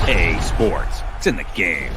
EA Sports. It's in the game.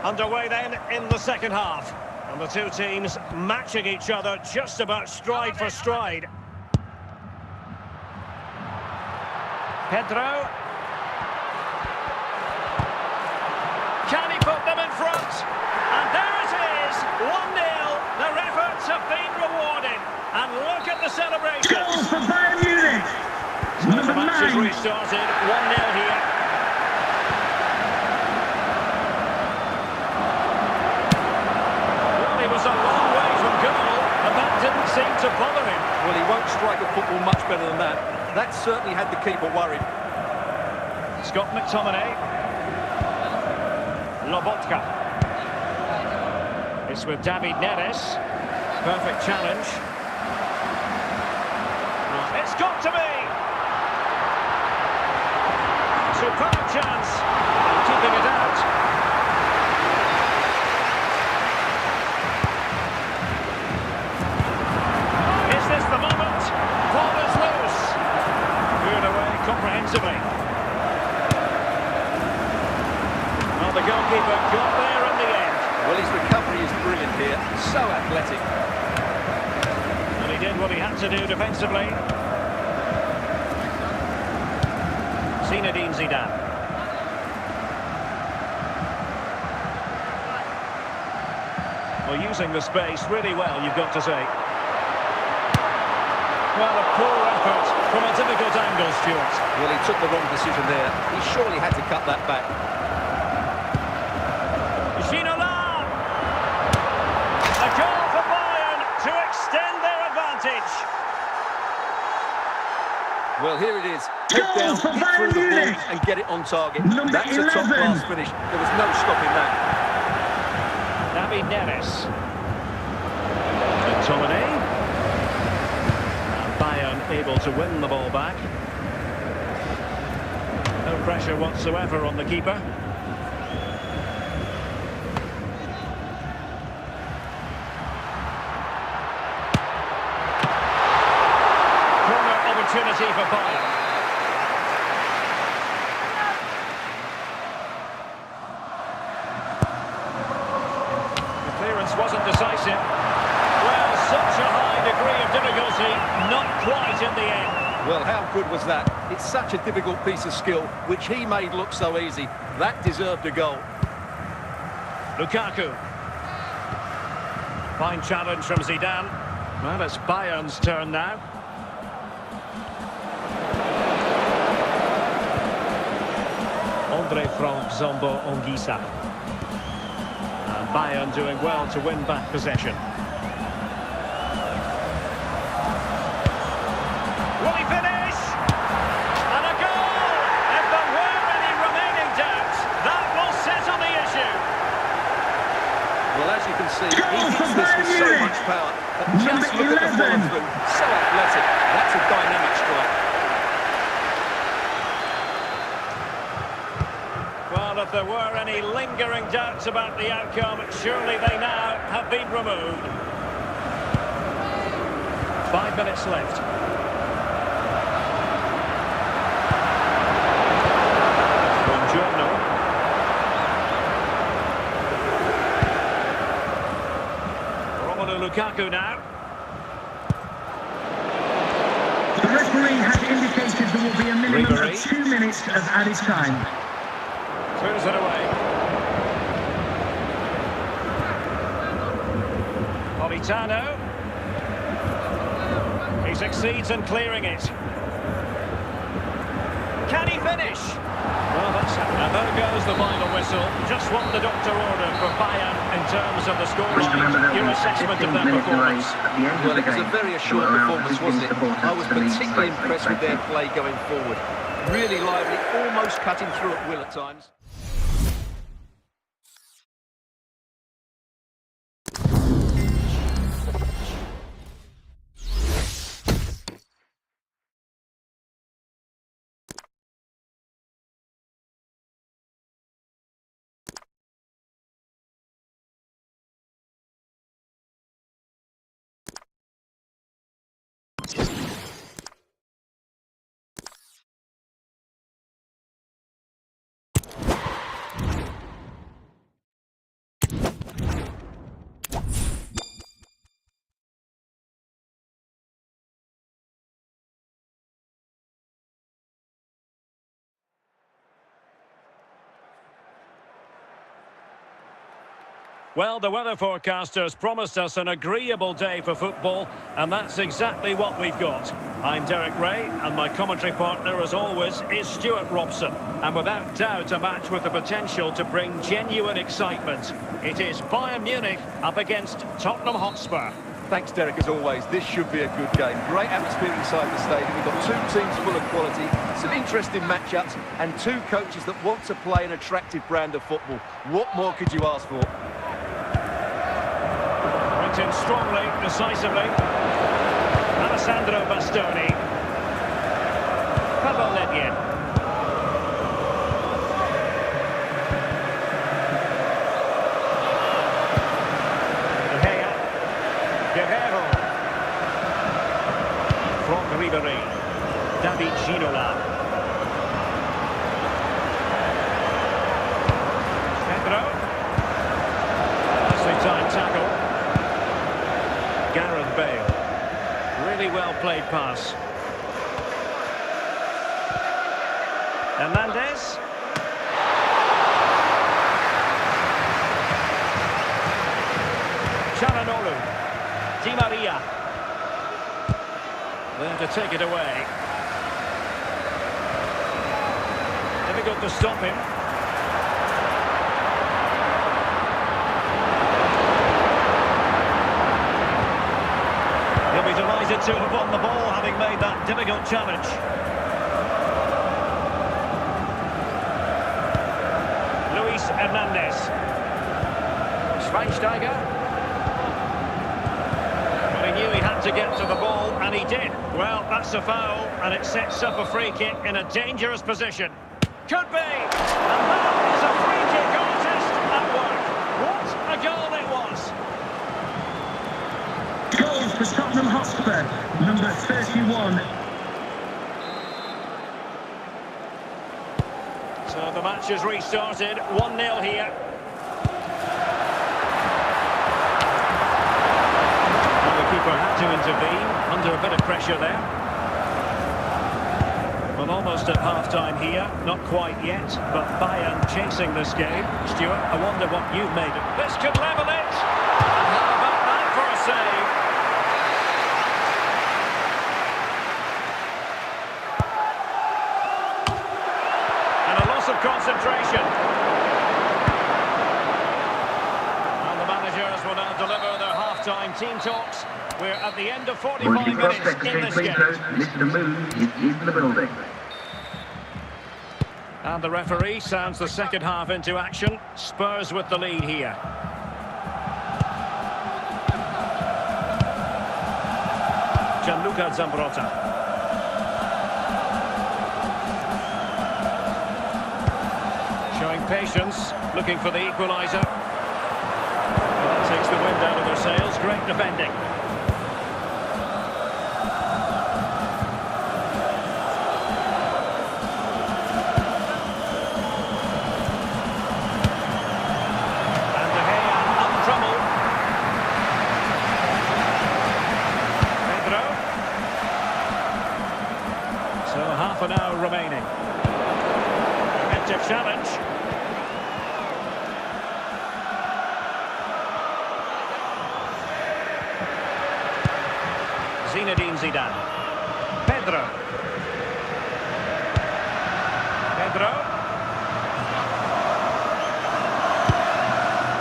Underway then in the second half. And the two teams matching each other just about stride for stride. Pedro. Can he put them in front? And there it is, 1-0. Their efforts have been rewarded. And look at the celebration. Goal for Bayern Munich. So the match has restarted, 1-0 here. A long way from goal, and that didn't seem to bother him. Well, he won't strike a football much better than that. That certainly had the keeper worried. Scott McTominay. Lobotka. It's with David Neres. Perfect challenge. It's got to be! Superb chance. And keeping it out. Comprehensively. Well, the goalkeeper got there in the end. Well, his recovery is brilliant here. So athletic. And he did what he had to do defensively. Zinedine Zidane. Well, using the space really well, you've got to say. Well, a poor effort from a difficult angle, Stuart. Well, he took the wrong decision there. He surely had to cut that back. Ginola! A goal for Bayern to extend their advantage. Well, here it is. Head down, hit through the ball and get it on target. That's a top-class finish. There was no stopping that. David Neres. McTominay. Able to win the ball back. No pressure whatsoever on the keeper. Corner opportunity for Bayern. The clearance wasn't decisive. Well, such a high degree of difficulty, not quite in the end. Well, how good was that? It's such a difficult piece of skill, which he made look so easy. That deserved a goal. Lukaku. Fine challenge from Zidane. Well, it's Bayern's turn now. Andre Frank Zombo Ongisa. And Bayern doing well to win back possession. Will he finish? And a goal! If there were any remaining doubts, that will settle the issue. Well, as you can see, he hits this with so much power. But just look at the follow-through. So athletic. That's a dynamic strike. if there were any lingering doubts about the outcome, surely they now have been removed. 5 minutes left. Buongiorno. Romelu Lukaku now. The referee has indicated there will be a minimum of 2 minutes of added time. Clears it away. Politano. He succeeds in clearing it. Can he finish? Well, and there goes the final whistle. Just what the doctor ordered for Bayern in terms of the scoreline. Your assessment of their performance. Well, it was a very assured performance, wasn't it? I was particularly impressed with their play going forward. Really lively, almost cutting through at will at times. Well, the weather forecasters promised us an agreeable day for football, and that's exactly what we've got. I'm Derek Ray, and my commentary partner, as always, is Stuart Robson. And without doubt, a match with the potential to bring genuine excitement. It is Bayern Munich up against Tottenham Hotspur. Thanks, Derek, as always. This should be a good game. Great atmosphere inside the stadium. We've got two teams full of quality, some interesting matchups, and two coaches that want to play an attractive brand of football. What more could you ask for? In strongly, decisively. Alessandro Bastoni. Pavel Ledyen. De Gea. Guerrero. Franck Ribéry. David Ginola. Pedro. Nicely timed tackle. Gareth Bale. Really well played pass. Hernandez. Çalhanoğlu. Di Maria. There to take it away. Difficult to stop him. He'll be delighted to have won the ball, having made that difficult challenge. Luis Hernandez. Schweinsteiger. Well, he knew he had to get to the ball, and he did. Well, that's a foul, and it sets up a free kick in a dangerous position. Could be! And that is a free kick artist at work. What a goal it was! Goal for Tottenham Hotspur, number 31. So the match has restarted, 1-0 here. Well, the keeper had to intervene, under a bit of pressure there. Well, almost at half-time here, not quite yet, but Bayern chasing this game. Stuart, I wonder what you've made of it. This could level it! And how about that for a save? Of concentration. And the managers will now deliver their half-time team talks. We're at the end of 45 minutes in this game. Mr. Moon is in the building. And the referee sounds the second half into action. Spurs with the lead here. Gianluca Zambrotta. Showing patience, looking for the equaliser. That takes the wind out of their sails. Great defending. And De Gea untroubled. Pedro. So half an hour remaining. Effective challenge. Zinedine Zidane. Pedro. Pedro.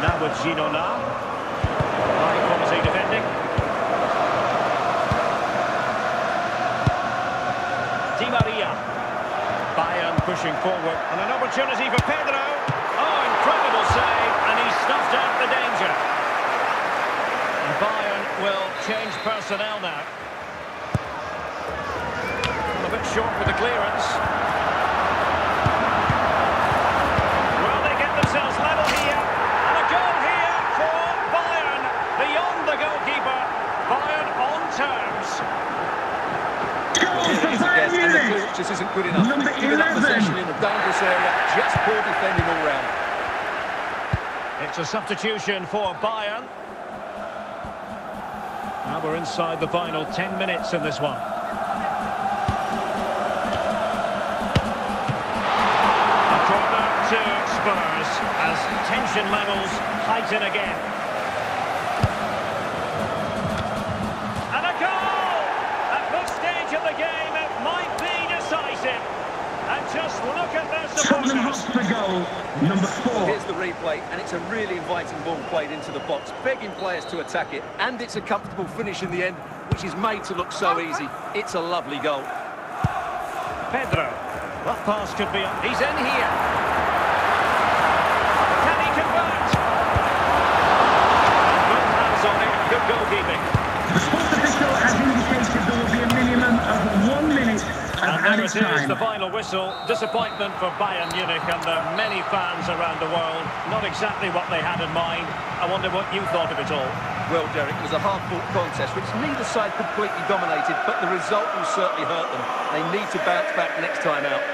Now with Ginona. High quality defending. Di Maria. Bayern pushing forward. And an opportunity for Pedro. Oh, incredible save. And he snuffed out the danger. And Bayern will change personnel now. A bit short with the clearance. Well, they get themselves level here. And a goal here for Bayern. Beyond the goalkeeper. Bayern on terms. Goal for It is a Bayern guess, and the Munich. clearance just isn't good enough. Number Giving up 11. possession in a dangerous area. Just poor defending all round. It's a substitution for Bayern. Now we're inside the final 10 minutes in this one. A corner to Spurs as tension levels heighten again. And a goal! At this stage of the game, it might be decisive. And just look at their Tottenham supporters. Hotspur goal, number 4. Here's the replay, and it's a really inviting ball played into the box, begging players to attack it, and it's a comfortable finish in the end, which is made to look so easy. It's a lovely goal. Pedro. That pass could be on. He's in here. Can he convert? Good hands on it. Good goalkeeping. The sports official has indicated there will be a minimum of 1 minute of And there added it is, time. the final whistle. Disappointment for Bayern Munich and their many fans around the world. Not exactly what they had in mind. I wonder what you thought of it all. Well, Derek, it was a hard-fought contest, which neither side completely dominated, but the result will certainly hurt them. They need to bounce back next time out.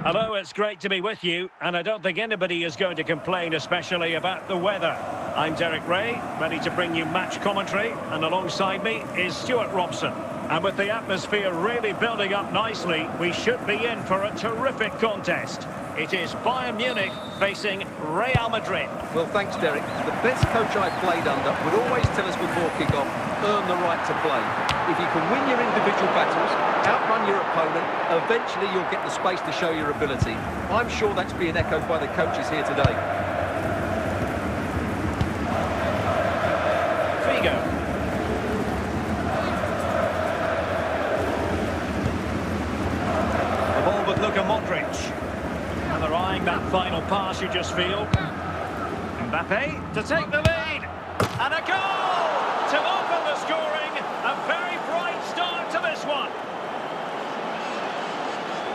Hello, it's great to be with you, and I don't think anybody is going to complain, especially about the weather. I'm Derek Ray, ready to bring you match commentary, and alongside me is Stuart Robson. And with the atmosphere really building up nicely, we should be in for a terrific contest. It is Bayern Munich facing Real Madrid. Well, thanks, Derek. The best coach I played under would always tell us before kick-off, earn the right to play. If you can win your individual battles, outrun your opponent, eventually you'll get the space to show your ability. I'm sure that's being echoed by the coaches here today. Figo. The ball with Luka Modric. And they're eyeing that final pass, you just feel. Mbappe to take the lead. And a goal to open the scoring. A very bright start to this one.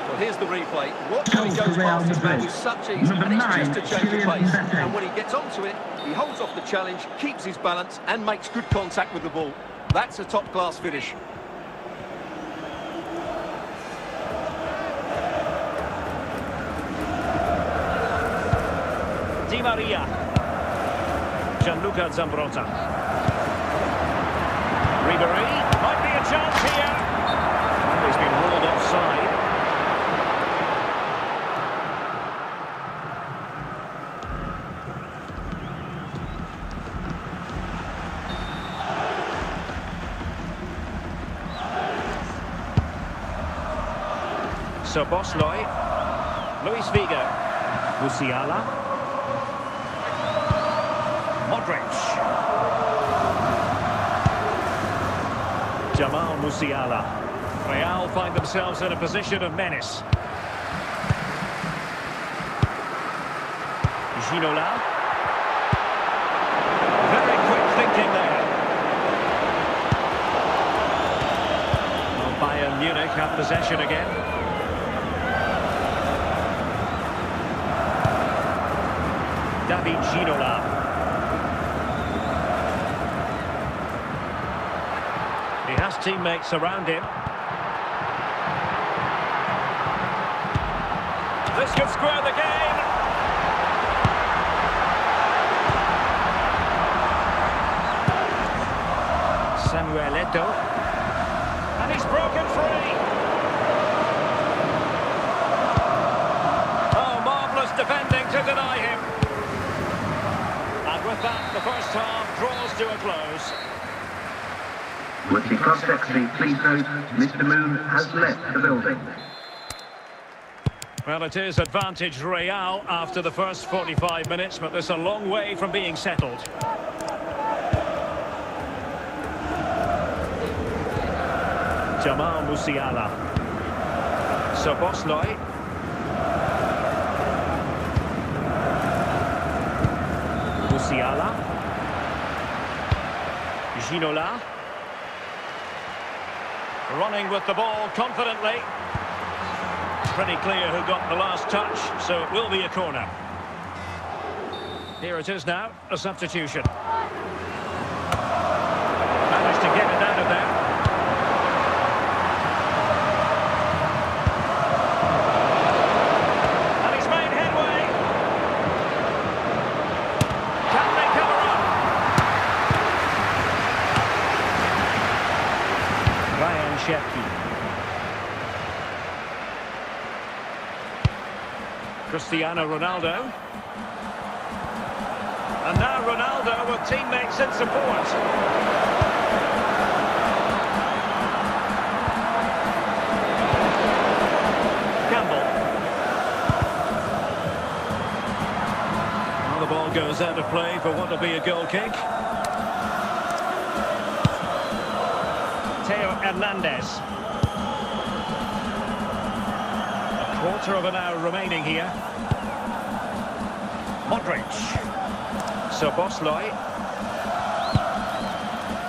Well, here's the replay. Watch Goal how he for goes Real past his man Madrid. with such ease, Number and it's 9, just a change of Kylian pace. Mbappe. And when he gets onto it, he holds off the challenge, keeps his balance, and makes good contact with the ball. That's a top-class finish. Di Maria. Gianluca Zambrotta. Ribery. Might be a chance here. Oh, he's been ruled offside. Szoboszlai. Luis Figo. Musiala. Modric. Jamal Musiala. Real find themselves in a position of menace. Ginola. Very quick thinking there. Well, Bayern Munich have possession again. David Ginola. He has teammates around him. This could square the game. Samuel Eto'o. And he's broken free. Oh, marvellous defending to deny him. And with that, the first half draws to a close. With the context, please note, Mr. Moon has left the building. Well, it is advantage Real after the first 45 minutes, but there's a long way from being settled. Jamal Musiala. Szoboszlai. Musiala. Ginola. Running with the ball confidently. Pretty clear who got the last touch, so it will be a corner. Here it is now, a substitution. Managed to get it out of there. And he's made headway. Can they cover up? Ryan Shefki. Cristiano Ronaldo. And now Ronaldo with teammates in support. Campbell. Well, the ball goes out of play for what will be a goal kick. Theo Hernandez. Quarter of an hour remaining here. Modric. Szoboszlai.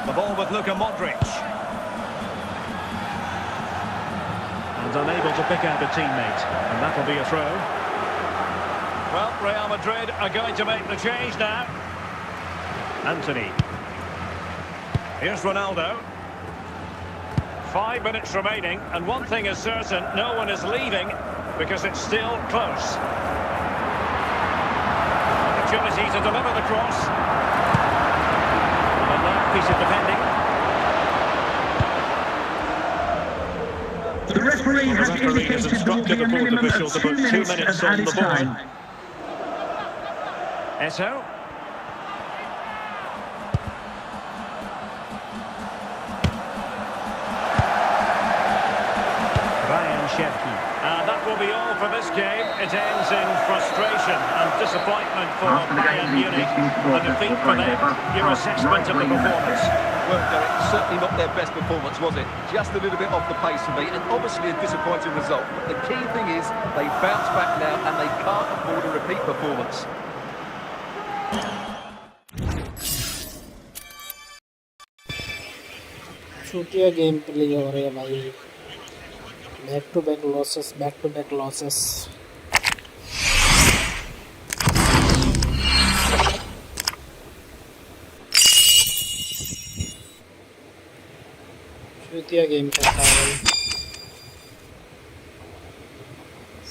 The ball with Luka Modric. And unable to pick out a teammate. And that'll be a throw. Well, Real Madrid are going to make the change now. Anthony. Here's Ronaldo. 5 minutes remaining. And one thing is certain, no one is leaving, because it's still close. Opportunity to deliver the cross. And a nice piece of defending. The referee has indicated there will be a minimum of 2 minutes of added time. Eto'o. Ryan Shefki. That will be all for this game. It ends in frustration and disappointment for Bayern Munich. A defeat for them. Your assessment of the performance? Well, Derek, certainly not their best performance, was it? Just a little bit off the pace for me, and obviously a disappointing result. But the key thing is they bounce back now, and they can't afford a repeat performance. चूतिया game play हो रहे हैं भाई. Back to back losses. चूतिया game करता है भाई.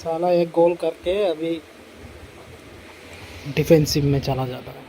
साला एक गोल करके अभी डिफेंसिव में चला जाता है.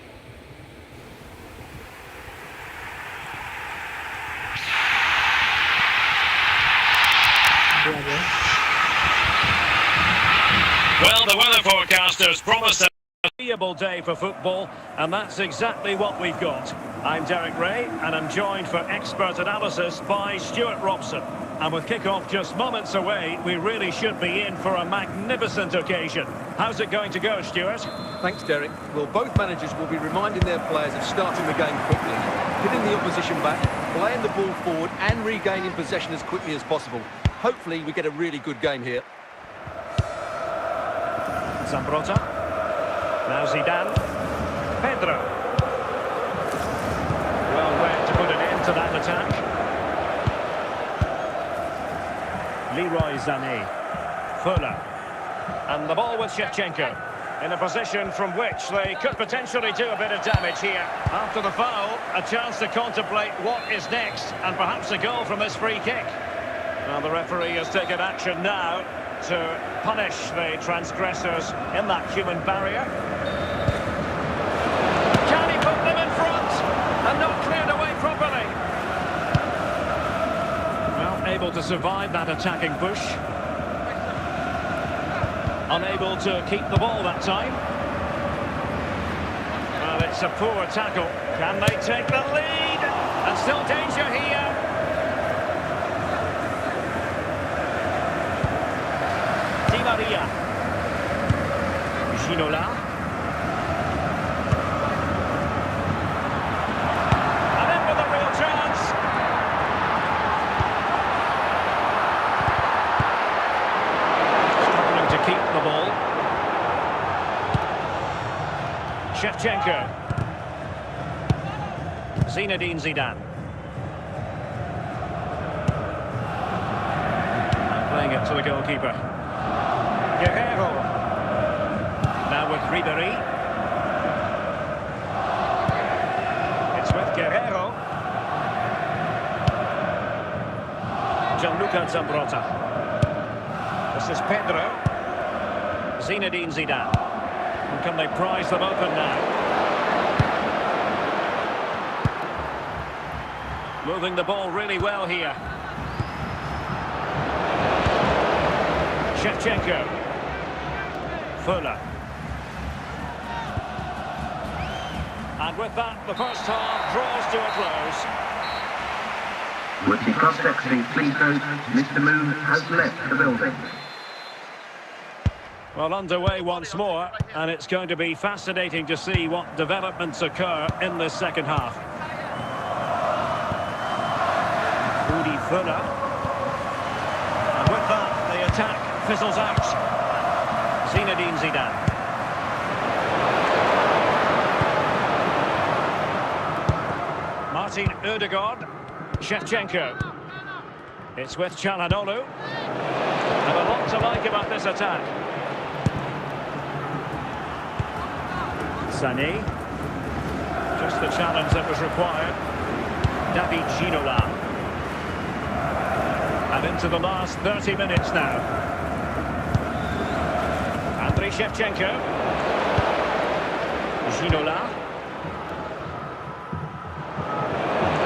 Well, the weather forecasters promised an agreeable day for football, and that's exactly what we've got. I'm Derek Ray, and I'm joined for expert analysis by Stuart Robson. And with kick-off just moments away, we really should be in for a magnificent occasion. How's it going to go, Stuart? Thanks, Derek. Well, both managers will be reminding their players of starting the game quickly, hitting the opposition back, playing the ball forward and regaining possession as quickly as possible. Hopefully, we get a really good game here. Zambrotta. Now Zidane. Pedro. Well read to put an end to that attack. Leroy Sané. Fuller. And the ball with Shevchenko. In a position from which they could potentially do a bit of damage here. After the foul, a chance to contemplate what is next, and perhaps a goal from this free kick. Well, the referee has taken action now to punish the transgressors in that human barrier. Can he put them in front? And not cleared away properly. Well, able to survive that attacking push. Unable to keep the ball that time. Well, it's a poor tackle. Can they take the lead? And still danger here. Di Maria. Ginola. And in with a real chance. Struggling to keep the ball. Shevchenko. Zinedine Zidane. Playing it to the goalkeeper. Guerrero. Now with Ribéry. It's with Guerrero. Gianluca Zambrotta. This is Pedro. Zinedine Zidane. And can they prize them open now? Moving the ball really well here. Shevchenko. Fuller. And with that, the first half draws to a close. With the cross-sectioning, please note, Mr. Moon has left the building. Well, underway once more, and it's going to be fascinating to see what developments occur in this second half. Rudi Fuller. And with that, the attack fizzles out. Zinedine Zidane. Martin Ødegaard. Shevchenko. It's with Çalhanoğlu. And a lot to like about this attack. Sané. Just the challenge that was required. David Ginola. And into the last 30 minutes now. Andriy Shevchenko. Ginola.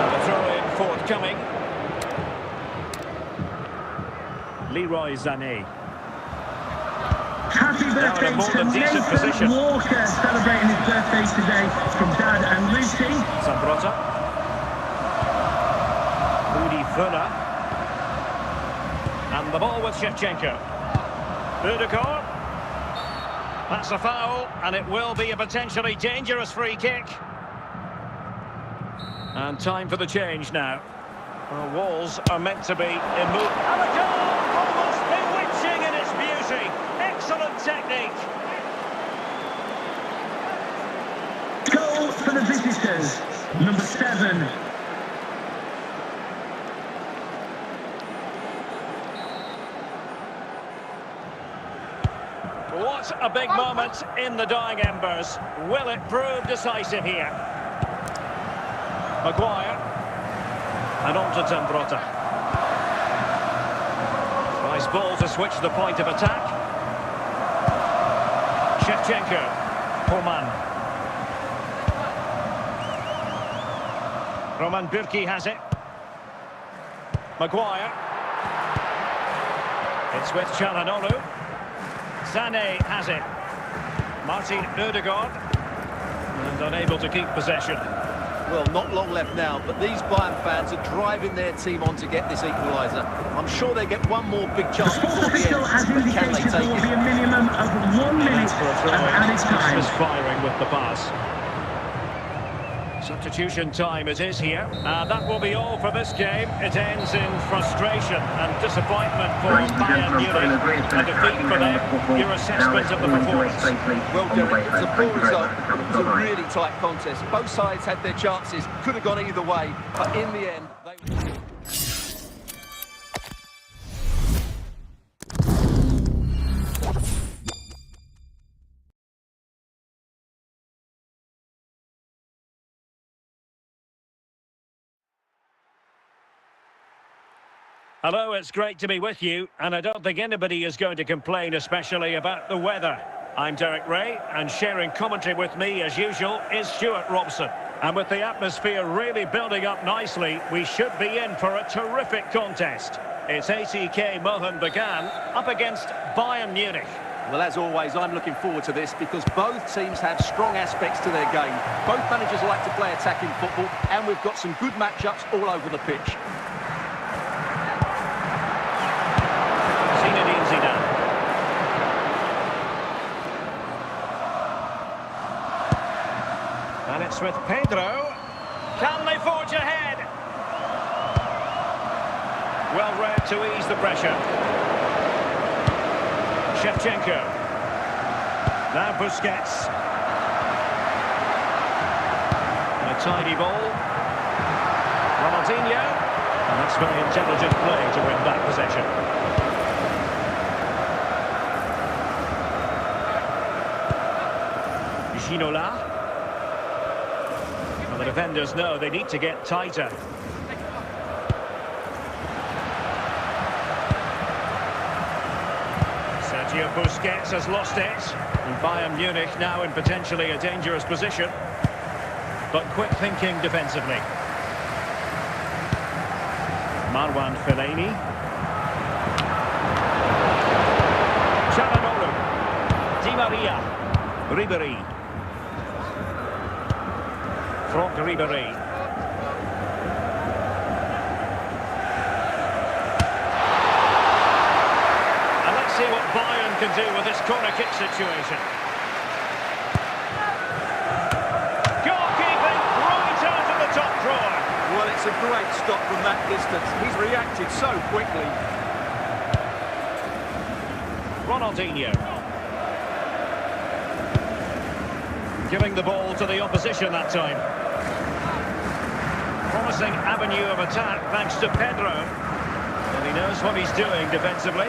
And the throw-in forthcoming. Leroy Sané. Happy birthday to Nathan Walker, celebrating his birthday today from Dad and Lucy. Zambrotta. Rudi Fuller. And the ball with Shevchenko. Ødegaard. That's a foul, and it will be a potentially dangerous free kick. And time for the change now. The walls are meant to be immovable. And a goal! Almost bewitching in its beauty. Excellent technique. Goal for the visitors, number 7. What a big moment in the dying embers. Will it prove decisive here? Maguire. And on to Zambrotta. Nice ball to switch the point of attack. Shevchenko. Coman. Roman Bürki has it. Maguire. It's with Çalhanoğlu. Sané has it. Martin Ødegaard. And unable to keep possession. Well, not long left now, but these Bayern fans are driving their team on to get this equaliser. I'm sure they get one more big The chance sports before the official end, has but can they indicated there take will be it? a minimum of 1 minute For a of throw-in, added time. misfiring with the pass. Substitution time it is here. That will be all for this game. It ends in frustration and disappointment for Bayern Munich. A defeat for them. Your assessment of the performance. Well, Derek, it was a poor result. It was a really tight contest. Both sides had their chances, could have gone either way, but in the end, they... Hello, it's great to be with you, and I don't think anybody is going to complain, especially about the weather. I'm Derek Ray, and sharing commentary with me, as usual, is Stuart Robson. And with the atmosphere really building up nicely, we should be in for a terrific contest. It's ATK Mohun Bagan up against Bayern Munich. Well, as always, I'm looking forward to this because both teams have strong aspects to their game. Both managers like to play attacking football, and we've got some good matchups all over the pitch. And it's with Pedro. Can they forge ahead? Well read to ease the pressure. Shevchenko. Now Busquets. A tidy ball. Ronaldinho. And that's very intelligent play to win back possession. Ginola. The defenders know they need to get tighter. Sergio Busquets has lost it. And Bayern Munich now in potentially a dangerous position. But quick thinking defensively. Marwan Fellaini. Çalhanoğlu. Di Maria. Ribéry. Franck Ribéry. And let's see what Bayern can do with this corner kick situation. Goalkeeping right out of the top drawer. Well, it's a great stop from that distance. He's reacted so quickly. Ronaldinho. Giving the ball to the opposition that time. Promising avenue of attack thanks to Pedro. And he knows what he's doing defensively.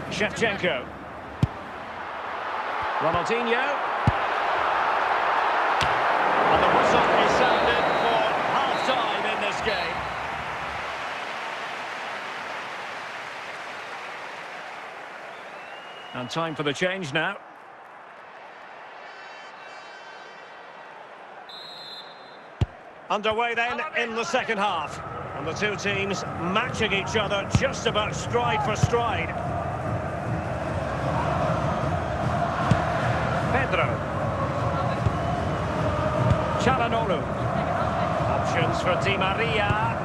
Shevchenko. Ronaldinho. And the whistle is sounded for half-time in this game. And time for the change now. Underway then in the second half. And the two teams matching each other just about stride for stride. Pedro. Çalhanoğlu. Options for Di Maria.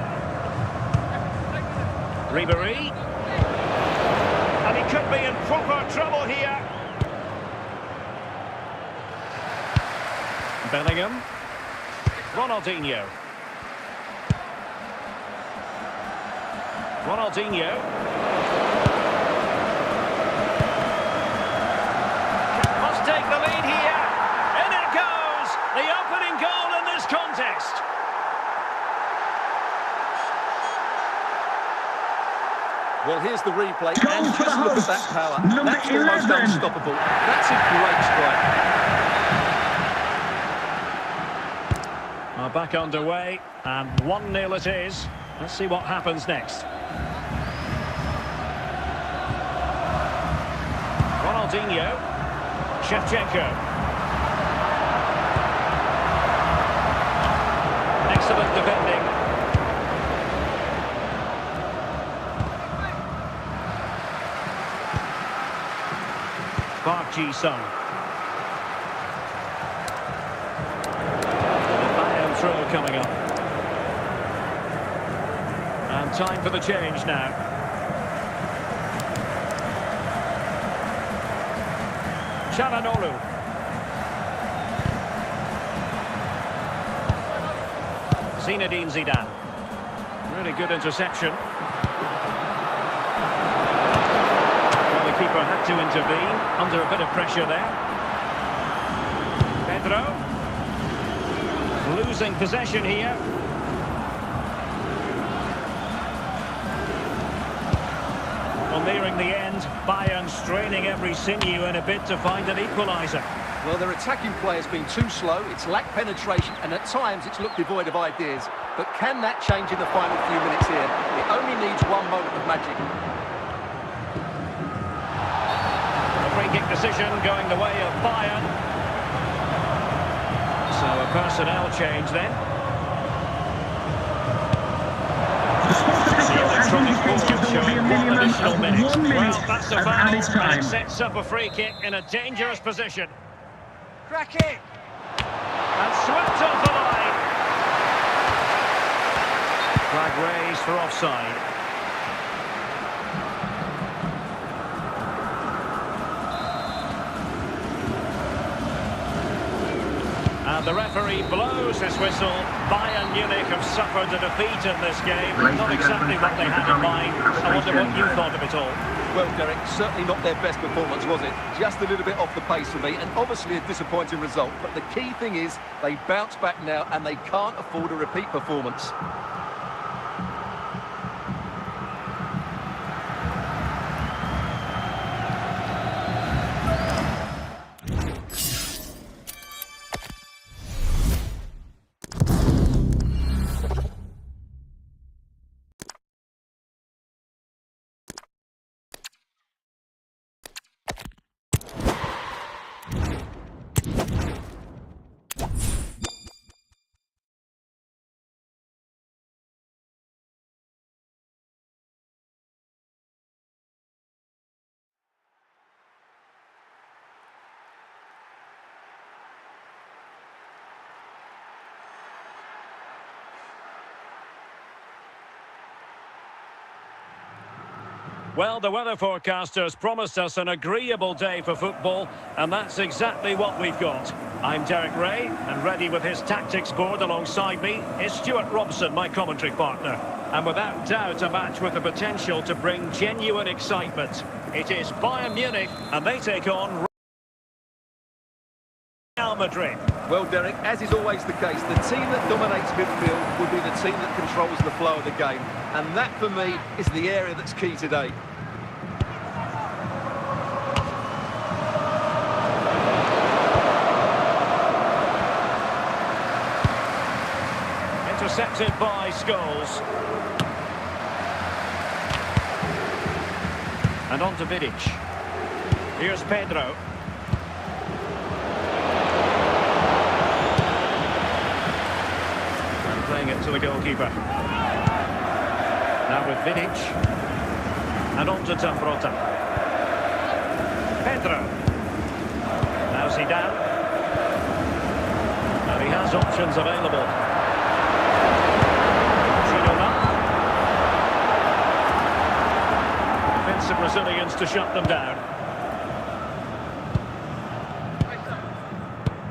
Ribéry. And he could be in proper trouble here. Bellingham. Ronaldinho. Ronaldinho. Must take the lead here. And it goes. The opening goal in this contest. Well, here's the replay, Goal and for just the look at hosts. that power. Number That's almost 11. unstoppable. That's a great strike. Back underway, and 1-0 it is. Let's see what happens next. Ronaldinho. Shevchenko. Excellent defending. Park Ji-sung. coming up. And time for the change now. Çalhanoğlu. Zinedine Zidane. Really good interception. Well, the keeper had to intervene under a bit of pressure there. Pedro. Losing possession here. Well, nearing the end, Bayern straining every sinew in a bid to find an equaliser. Well, their attacking play has been too slow, it's lacked penetration, and at times it's looked devoid of ideas. But can that change in the final few minutes here? It only needs one moment of magic. A free kick decision going the way of Bayern. So a personnel change then. The electronic board showing 1 additional minute. Well, that's a foul, and it sets up a free kick in a dangerous position. Crack it! And swept off the line. Flag raised for offside. And the referee blows his whistle. Bayern Munich have suffered a defeat in this game. Not exactly what they had in mind. I wonder what you thought of it all. Well, Derek, certainly not their best performance, was it? Just a little bit off the pace for me, and obviously a disappointing result. But the key thing is, they bounce back now, and they can't afford a repeat performance. Well, the weather forecasters promised us an agreeable day for football, and that's exactly what we've got. I'm Derek Ray, and ready with his tactics board alongside me is Stuart Robson, my commentary partner. And without doubt, a match with the potential to bring genuine excitement. It is Bayern Munich, and they take on Real Madrid. Well, Derek, as is always the case, the team that dominates midfield will be the team that controls the flow of the game. And that, for me, is the area that's key today. Intercepted by Scholes. And on to Vidic. Here's Pedro. And playing it to the goalkeeper. Now with Vidic. And on to Zambrotta. Pedro. Now Zidane. And he has options available. Defensive Brazilians to shut them down.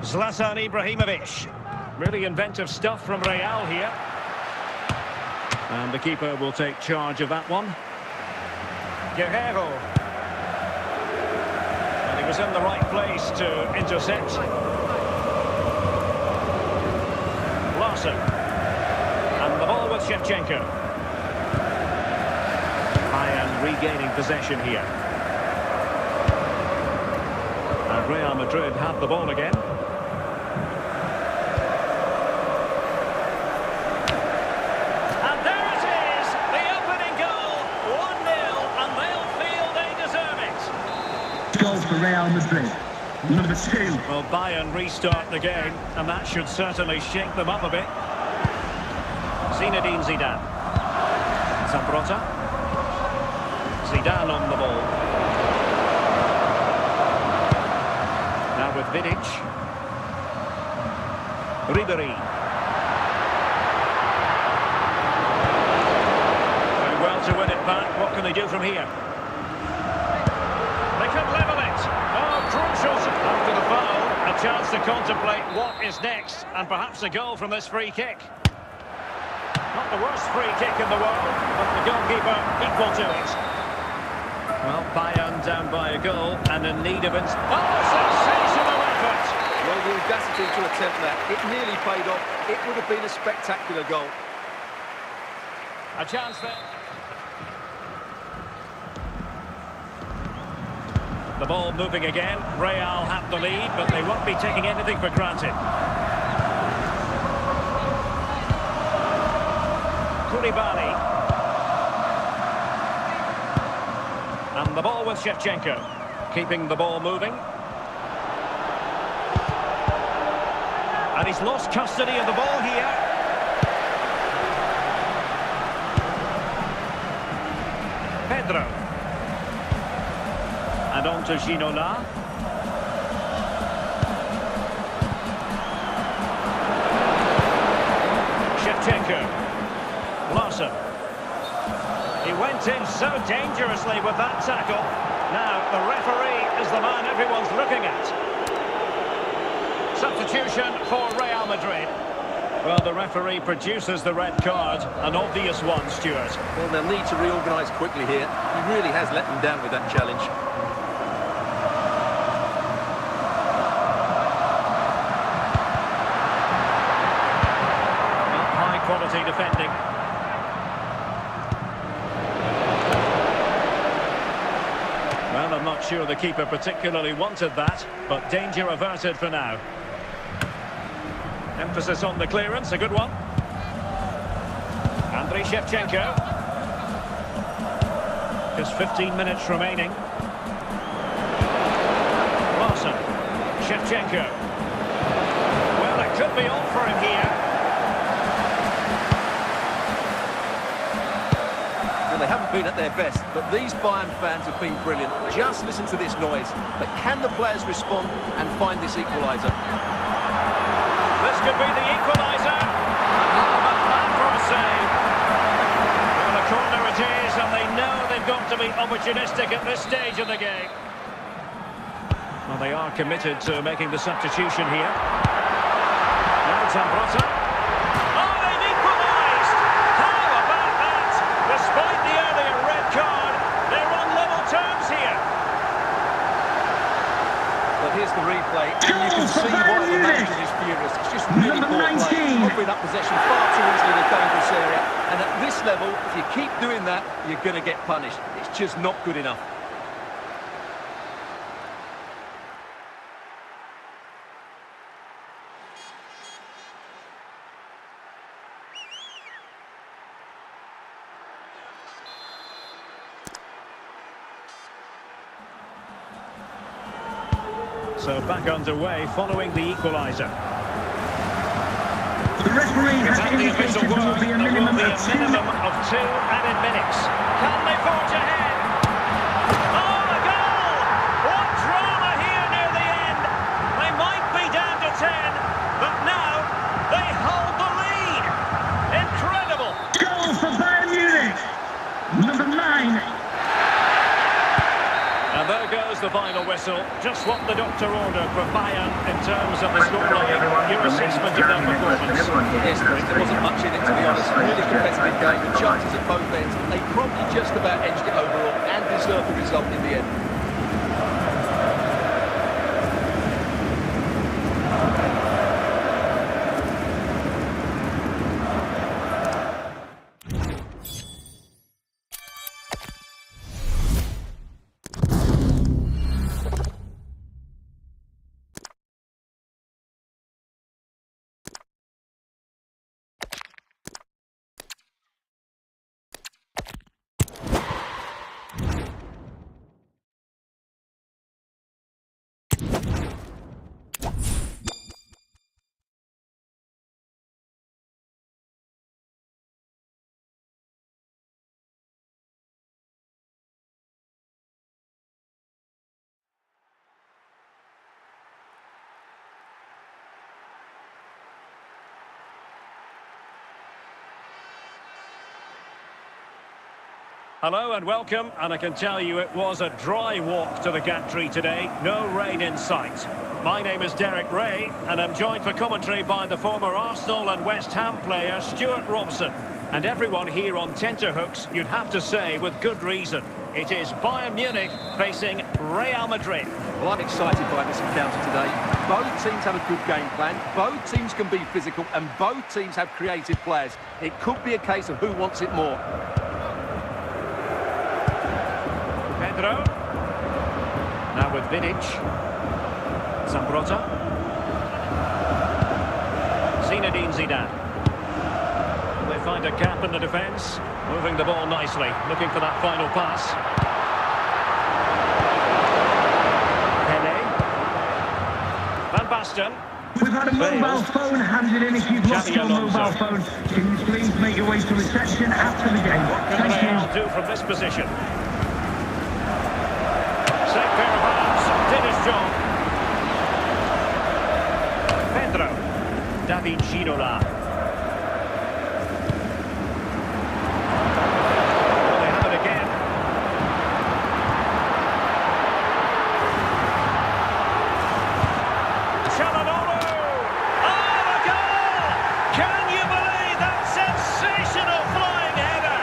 Zlatan Ibrahimovic. Really inventive stuff from Real here. And the keeper will take charge of that one. Guerreiro. And he was in the right place to intercept. Larson. And the ball with Shevchenko. Bayern regaining possession here. And Real Madrid have the ball again. And there it is, the opening goal, 1-0, and they'll feel they deserve it. Goal for Real Madrid, number 2. Well, Bayern restart the game, and that should certainly shake them up a bit. Zinedine Zidane. Zambrotta. Zidane on the ball. Now with Vidic. Ribéry. back. What can they do from here? They could level it. Oh, crucial. After the foul, a chance to contemplate what is next. And perhaps a goal from this free kick. Not the worst free kick in the world, but the goalkeeper equal to it. Well, Bayern down by a goal and in need of... sensational effort! Well, the audacity to attempt that. It nearly paid off. It would have been a spectacular goal. A chance there. The ball moving again. Real have the lead, but they won't be taking anything for granted. Koulibaly. And the ball with Shevchenko. Keeping the ball moving. And he's lost custody of the ball here. Pedro. And on to Ginola. Shevchenko. Larson. He went in so dangerously with that tackle. Now, the referee is the man everyone's looking at. Substitution for Real Madrid. Well, the referee produces the red card. An obvious one, Stuart. Well, they'll need to reorganise quickly here. He really has let them down with that challenge. High quality defending. Well, I'm not sure the keeper particularly wanted that, but danger averted for now. Emphasis on the clearance, a good one. Andriy Shevchenko. Just 15 minutes remaining. Larson. Shevchenko. Well, it could be all for him here. Well, they haven't been at their best, but these Bayern fans have been brilliant. Just listen to this noise. But can the players respond and find this equaliser? This could be the equaliser. How about that for a save? Well, a corner it is, and they know they've got to be opportunistic at this stage of the game. Well, they are committed to making the substitution here. Now Zambrotta. Oh, they've equalised! How about that? Despite the earlier red card, they're on level terms here. But here's the replay, and you can see why the manager is furious. It's just really poor play. Offering up possession far too easily in a dangerous area. And at this level, if you keep doing that, you're going to get punished. It's just not good enough. So back underway following the equaliser. The referee has indicated there will be a minimum of 2 added minutes. Can they forge ahead? Oh, a goal! What drama here near the end! They might be down to 10, but now they hold the lead. Incredible! goal for Bayern Munich. Number 9. And there goes the final whistle. Just what the doctor ordered for Bayern in terms of the scoreline. Your assessment of their performance. Yes, there wasn't much in it, to be honest. Really competitive game with chances at both ends. They probably just about edged it overall and deserved the result in the end. Hello and welcome, and I can tell you it was a dry walk to the gantry today, no rain in sight. My name is Derek Ray, and I'm joined for commentary by the former Arsenal and West Ham player Stuart Robson. And everyone here on tenterhooks, you'd have to say with good reason. It is Bayern Munich facing Real Madrid. Well, I'm excited by this encounter today. Both teams have a good game plan, both teams can be physical, and both teams have creative players. It could be a case of who wants it more. Pedro. Now with Vidic. Zambrotta. Zinedine Zidane. They find a gap in the defence. Moving the ball nicely. Looking for that final pass. Pele. Van Basten. We've had a mobile phone handed in. If you've lost your mobile phone, can you please make your way to reception after the game? What can Real do from this position? Safe pair of hands. Did his job. Pedro. David Ginola. Well, they have it again. Çalhanoğlu. Oh, the goal! Can you believe that sensational flying header?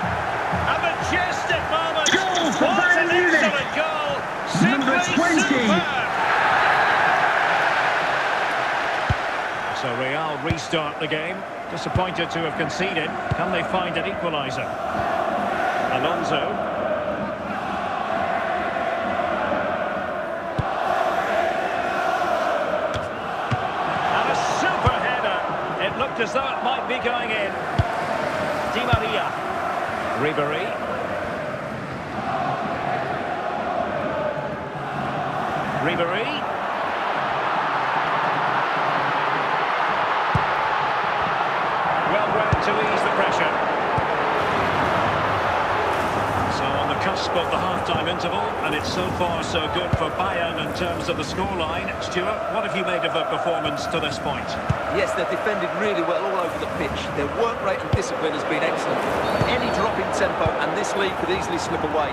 A majestic moment. Goal for What Bayern an Munich. excellent goal. Number Simply 20. superb. So Real restart the game. Disappointed to have conceded. Can they find an equaliser? Alonso. And a super header. It looked as though it might be going in. Di Maria. Ribéry. Ribéry. Well read to ease the pressure. So on the cusp of the half-time interval, and it's so far so good for Bayern in terms of the scoreline. Stuart, what have you made of their performance to this point? Yes, they've defended really well all over the pitch. Their work rate and discipline has been excellent. Any drop in tempo and this lead could easily slip away.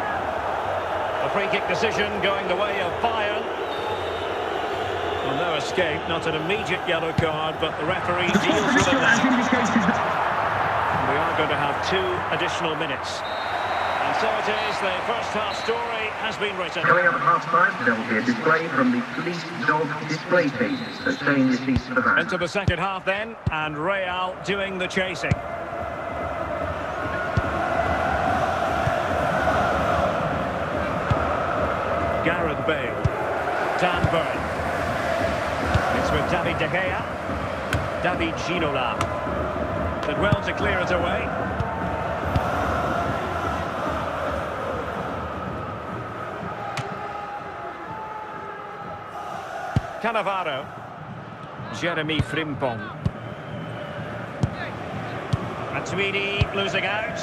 A free-kick decision going the way of Bayern. Well, no escape, not an immediate yellow card, but the referee The deals fourth with it official has now. indicated that We are going to have 2 additional minutes. And so it is, the first half story has been written. Coming up at half-time, there'll be a display from the police dog display cases that stay in this piece of the van. Into the second half then, and Real doing the chasing. Gareth Bale. Dan Burn. It's with David De Gea. David Ginola. Did well to clear it away. Cannavaro. Jeremy Frimpong. Matuidi losing out.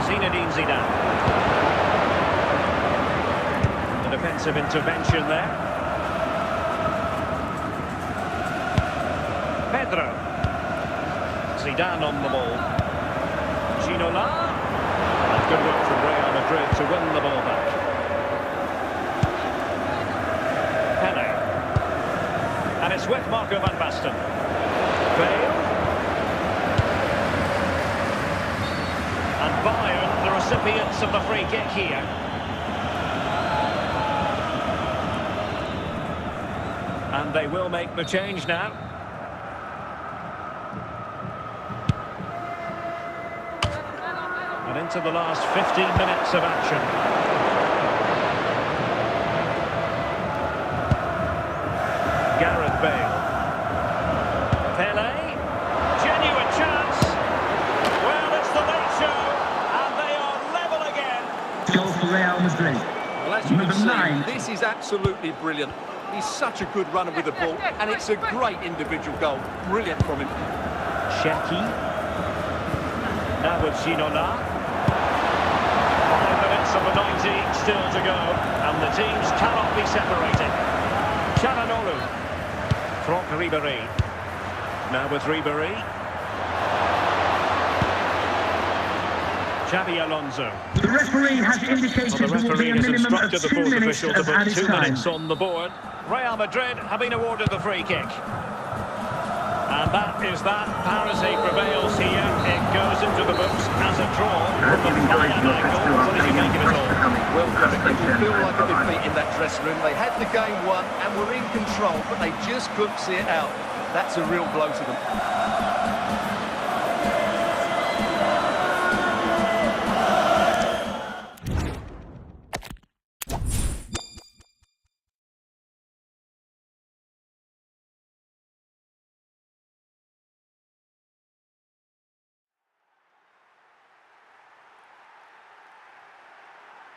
Zinedine Zidane. The defensive intervention there. Pedro. Zidane on the ball. Ginola. And good work from Real Madrid to win the ball back. Pele. And it's with Marco van Basten. Bale. And Bayern, the recipients of the free kick here. And they will make the change now. And into the last 15 minutes of action. Gareth Bale. Pele. Genuine chance. Well, it's the late show, and they are level again. goal for Real Madrid. Well, as you Number can see, 9. this is absolutely brilliant. He's such a good runner with the ball, and it's a great individual goal. Brilliant from him. Shaki. Now with Ginola. 5 minutes of the 90 still to go, and the teams cannot be separated. Çalhanoğlu. Franck Ribéry. Now with Ribéry. Xabi Alonso. The referee has indicated Well, the there will be referee a has minimum of instructed the 2 fourth minutes official to of put added 2 time. minutes on the board. Real Madrid have been awarded the free kick. And that is that. Parity prevails here. It goes into the books as a draw from the Bayern angle. What did you make of it all? Well, Derek, it will feel like a defeat in that dressing room. They had the game won and were in control, but they just couldn't see it out. That's a real blow to them.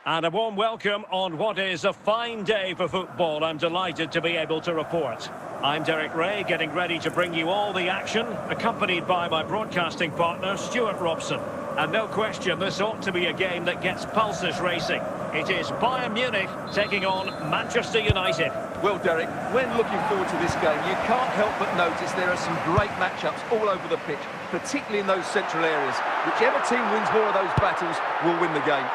And a warm welcome on what is a fine day for football. I'm delighted to be able to report. I'm Derek Ray, getting ready to bring you all the action, accompanied by my broadcasting partner, Stuart Robson. And no question, this ought to be a game that gets pulses racing. It is Bayern Munich taking on Manchester United. Well, Derek, when looking forward to this game, you can't help but notice there are some great matchups all over the pitch, particularly in those central areas. Whichever team wins more of those battles will win the game.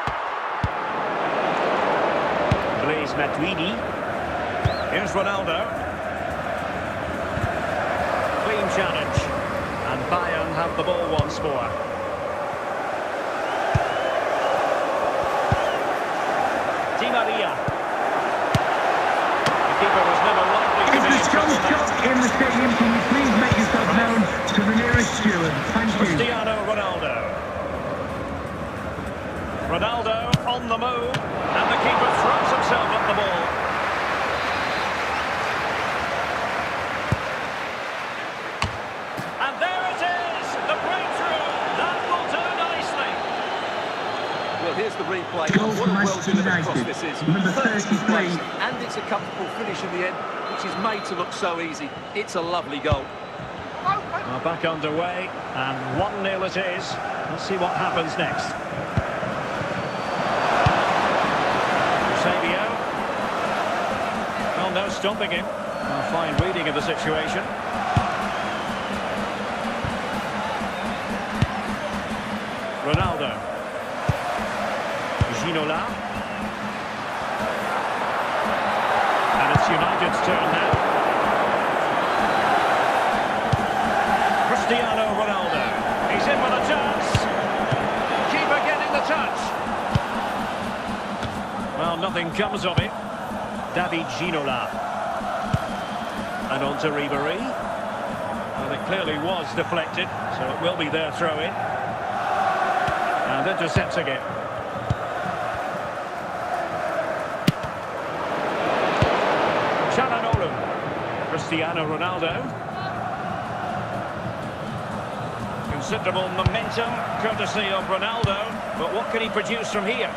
Blaise Matuidi. Here's Ronaldo. Clean challenge. And Bayern have the ball once more. Di Maria. The keeper was never likely to If be the in trouble score's now. shot in the stadium, can you please make yourself known to the nearest steward? Thank you. Cristiano Ronaldo. Ronaldo on the move, and the keeper throws himself at the ball. And there it is, the breakthrough. That will do nicely. Well, here's the replay. Goal What for a Manchester well-delivered cross United. this is. Number 30th place, 33. and it's a comfortable finish in the end, which is made to look so easy. It's a lovely goal. Well, back underway, and 1-0 it is. Let's see what happens next. Eusebio. Well, no stopping him. A fine reading of the situation. Ronaldo. Ginola. And it's United's turn now. Cristiano Ronaldo. He's in with a chance. Keeper getting the touch. Well, nothing comes of it. David Ginola. And on to Ribéry. Well, it clearly was deflected, so it will be their throw-in. And intercepting it. Çalhanoğlu. Cristiano Ronaldo. Considerable momentum, courtesy of Ronaldo. But what can he produce from here?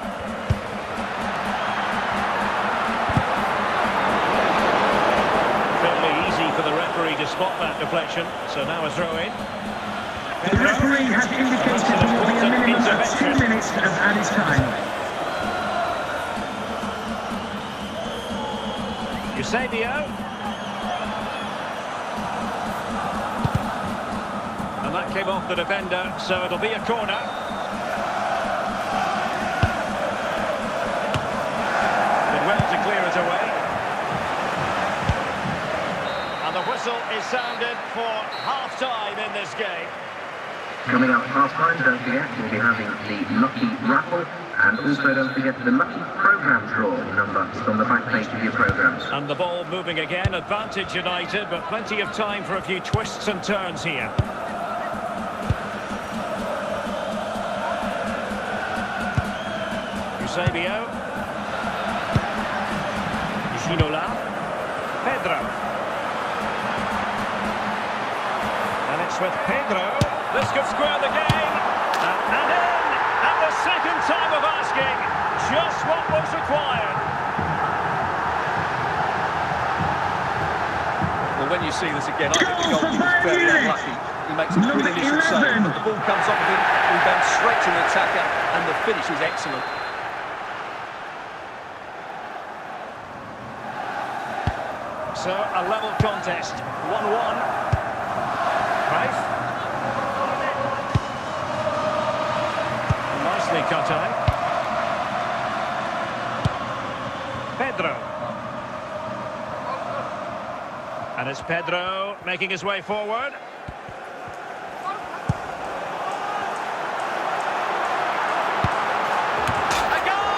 Fairly easy for the referee to spot that deflection. So now a throw-in. The referee has indicated there will be a minimum of 2 minutes of added time. Eusebio. And that came off the defender, so it'll be a corner. Did well to clear it away. And the whistle is sounded for half-time in this game. Coming up half-time, don't forget, we'll be having the Lucky Raffle, and also don't forget the Lucky Programme Draw number on the back page of your programmes. And the ball moving again, advantage United, but plenty of time for a few twists and turns here. Eusebio. Ginola. Pedro. And it's with Pedro. This could square the game. And in! And the second time of asking, just what was required. Well, when you see this again, I think the goalkeeper was very unlucky. He makes a good initial save, but the ball comes off of him, rebounds straight to the attacker, and the finish is excellent. So, a level contest, 1-1. it's Pedro making his way forward. A goal!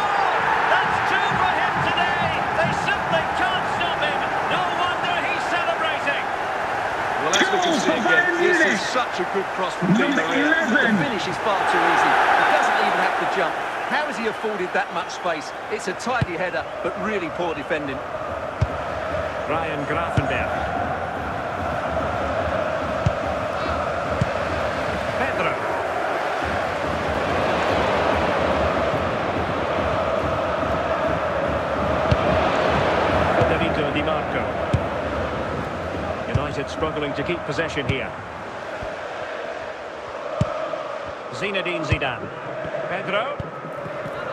That's two for him today. They simply can't stop him. No wonder he's celebrating. Well, as we can see again, this is such a good cross from Di Maria. The finish is far too easy. He doesn't even have to jump. How has he afforded that much space? It's a tidy header, but really poor defending. Ryan Grafenberg. Pedro. Federico Di Marco. United struggling to keep possession here. Zinedine Zidane. Pedro.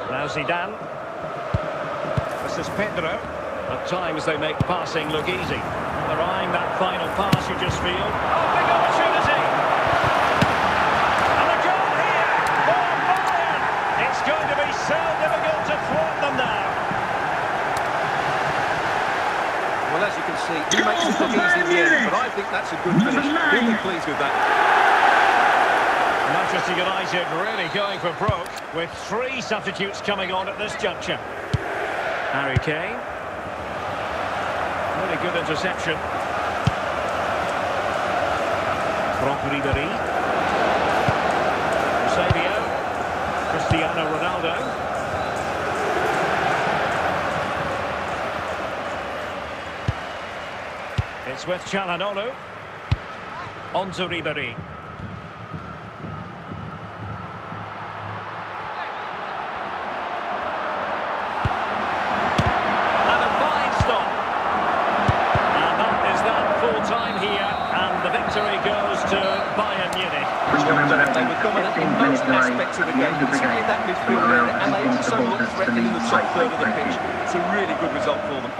Now Zidane. This is Pedro. At times they make passing look easy. They're eyeing that final pass, you just feel. Oh, big opportunity! And a goal here for Bayern! It's going to be so difficult to thwart them now. Well, as you can see, he makes it look easy in the end, but I think that's a good finish. He'll be pleased with that. Manchester United really going for broke, with 3 substitutes coming on at this juncture. Harry Kane. Really good interception. Franck Ribéry. Eusebio. Cristiano Ronaldo. It's with Çalhanoğlu. On to Ribéry. Time here, and the victory goes to Bayern Munich. They were dominant in most aspects of the game, particularly that midfield area, and they also looked threatening in the top third of the pitch. It's a really good result for them.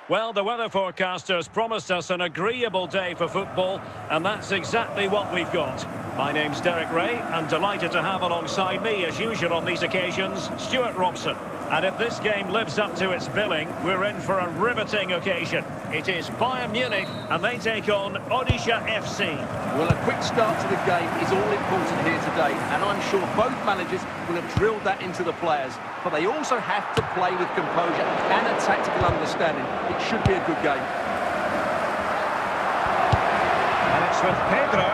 Well, the weather forecasters promised us an agreeable day for football, and that's exactly what we've got. My name's Derek Ray, and delighted to have alongside me, as usual on these occasions, Stuart Robson. And if this game lives up to its billing, we're in for a riveting occasion. It is Bayern Munich, and they take on Odisha FC. Well, a quick start to the game is all important here today, and I'm sure both managers will have drilled that into the players. But they also have to play with composure and a tactical understanding. It should be a good game. And it's with Pedro.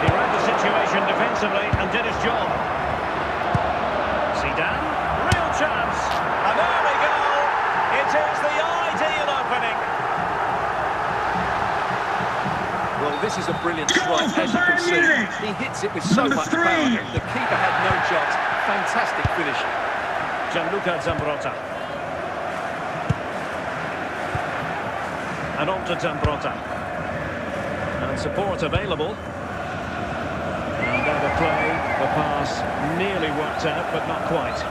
He read the situation defensively and did his job. Zidane, real chance. An early goal. It is the ideal opening. Well, this is a brilliant strike, as you can see. He hits it with so much power. The keeper had no chance. Fantastic finish. Gianluca Zambrotta. And on to Zambrotta. And support available. And out of play, the pass nearly worked out, but not quite.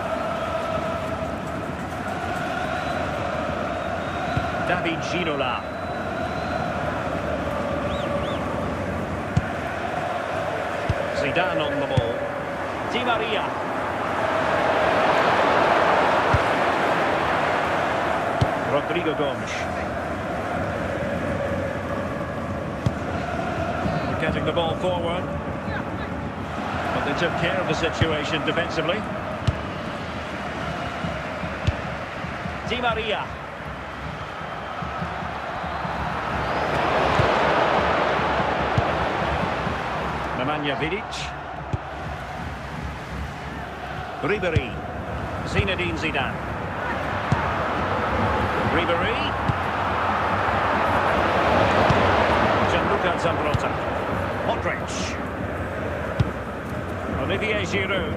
David Ginola. Zidane on the ball. Di Maria. Rodrigo Gomes. Getting the ball forward. But they took care of the situation defensively. Di Maria. Nemanja Vidic. Ribéry. Zinedine Zidane. Ribéry. Gianluca Zambrotta. Modric. Olivier Giroud.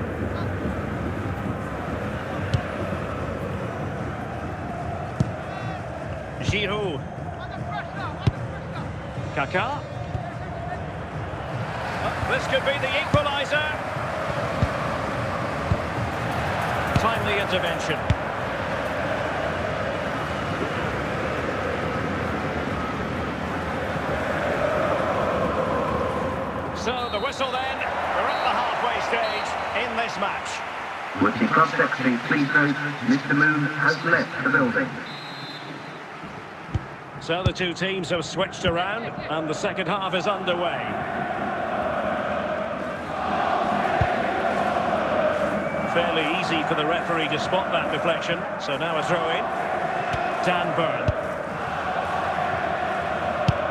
Giroud. Kaká. This could be the equaliser. Timely intervention. So the whistle then. We're at the halfway stage in this match. Would the club secretary please note Mr. Moon has left the building. So the two teams have switched around and the second half is underway. Fairly easy for the referee to spot that deflection. So now a throw-in. Dan Burn.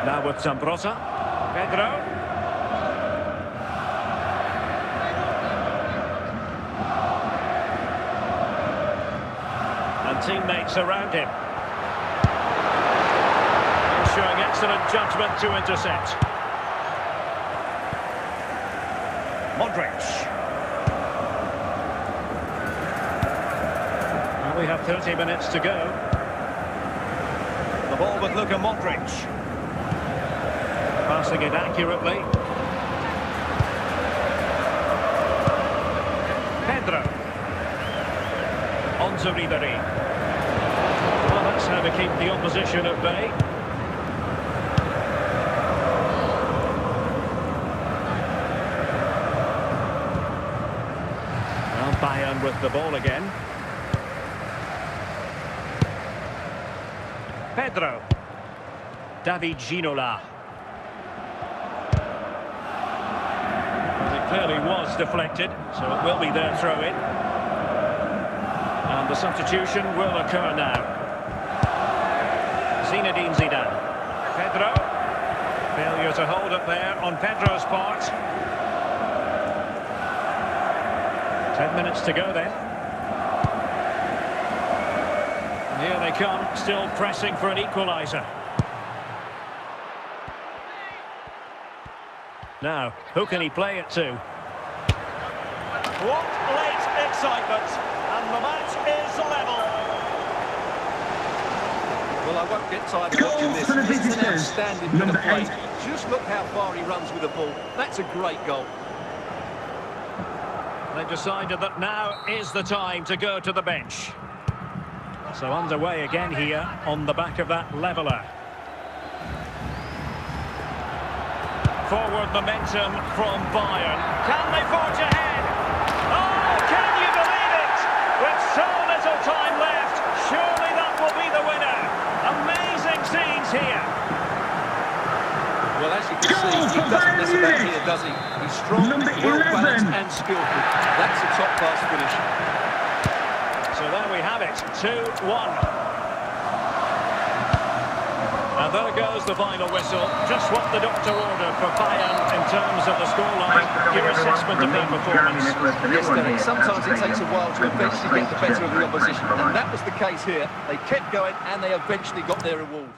Now with Zambrotta. Pedro. And teammates around him. Showing excellent judgment to intercept. Modric. Well, we have 30 minutes to go. The ball with Luka Modric. Passing it accurately. Pedro. On to Ribéry. Well, that's how to keep the opposition at bay. Bayern with the ball again. Pedro. David Ginola. Well, it clearly was deflected, so it will be their throw-in. And the substitution will occur now. Zinedine Zidane. Pedro. Failure to hold it there on Pedro's part. 10 minutes to go then. And here they come, still pressing for an equaliser. Now, who can he play it to? What late excitement, and the match is level. Well, I won't get tired of watching this. It's an outstanding bit of play. Just look how far he runs with the ball. That's a great goal. They've decided that now is the time to go to the bench. So underway again here on the back of that leveller. Forward momentum from Bayern. Can they forge ahead? Oh, can you believe it? With so little time left, surely that will be the winner. Amazing scenes here. Well, as you can see, he doesn't mess about here, does he? He's strong, well-balanced and skillful. That's a top-class finish. So there we have it, 2-1. And there goes the final whistle. Just what the doctor ordered for Bayern in terms of the scoreline. Your assessment of their performance. Yes, Derek, sometimes it takes a while to eventually get the better of the opposition. And that was the case here. They kept going and they eventually got their reward.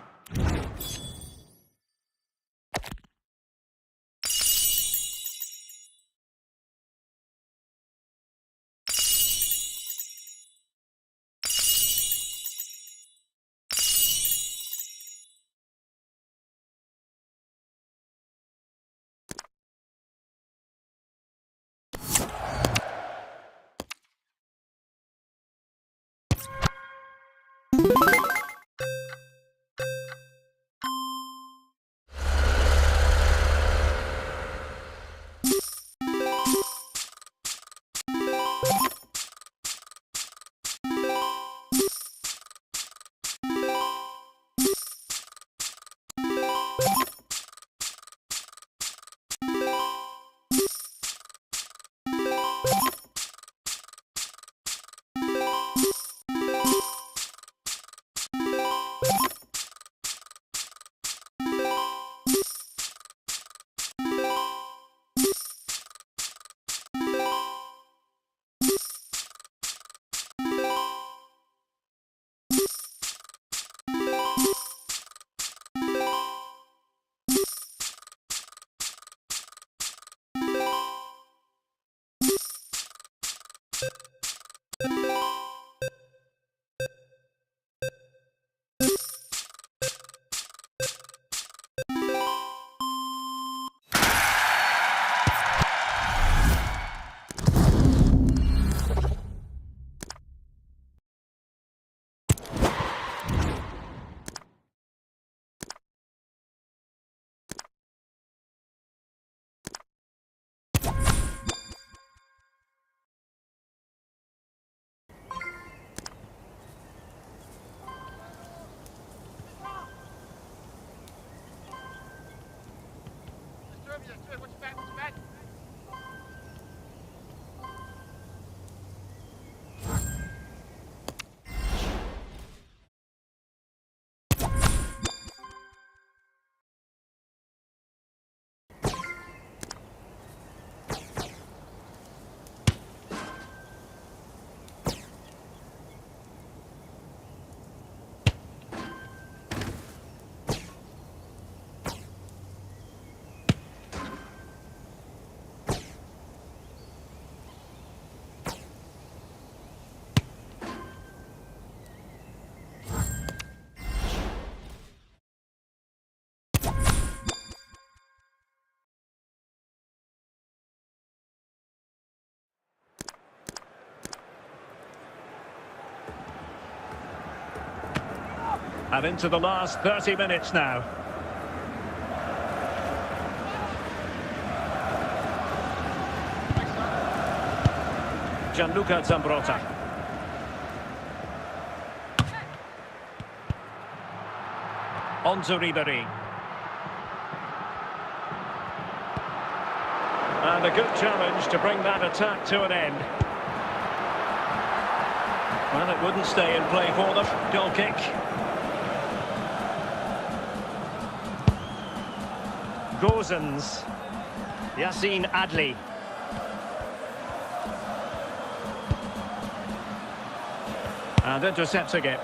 And into the last 30 minutes now. Gianluca Zambrotta. On to Ribéry. And a good challenge to bring that attack to an end. Well, it wouldn't stay in play for them. Goal kick. Gozens. Yassine Adli. And intercepting it.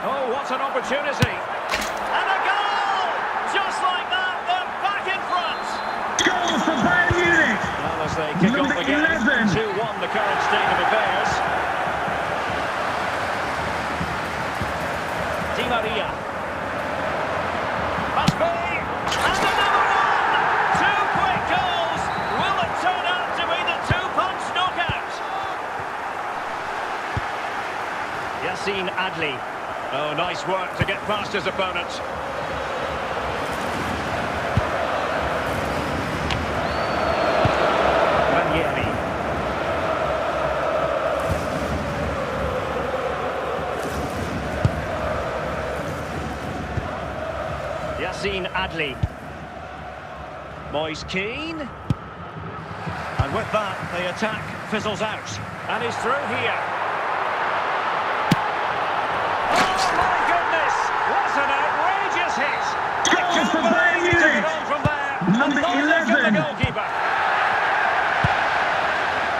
Oh, what an opportunity! And a goal! Just like that, they're back in front! Goal for Bayern Munich! Well, as they kick off the game, 2-1 the current state of affairs. Di Maria. Must be! And another one! Two quick goals! Will it turn out to be the two-punch knockout? Yassine Adli. Oh, nice work to get past his opponent. Ranieri. Yassine Adli. Moise Kean. And with that, the attack fizzles out. And he's through here. An outrageous hit. Goal for Bayern Munich. From there. Number 11. The goalkeeper.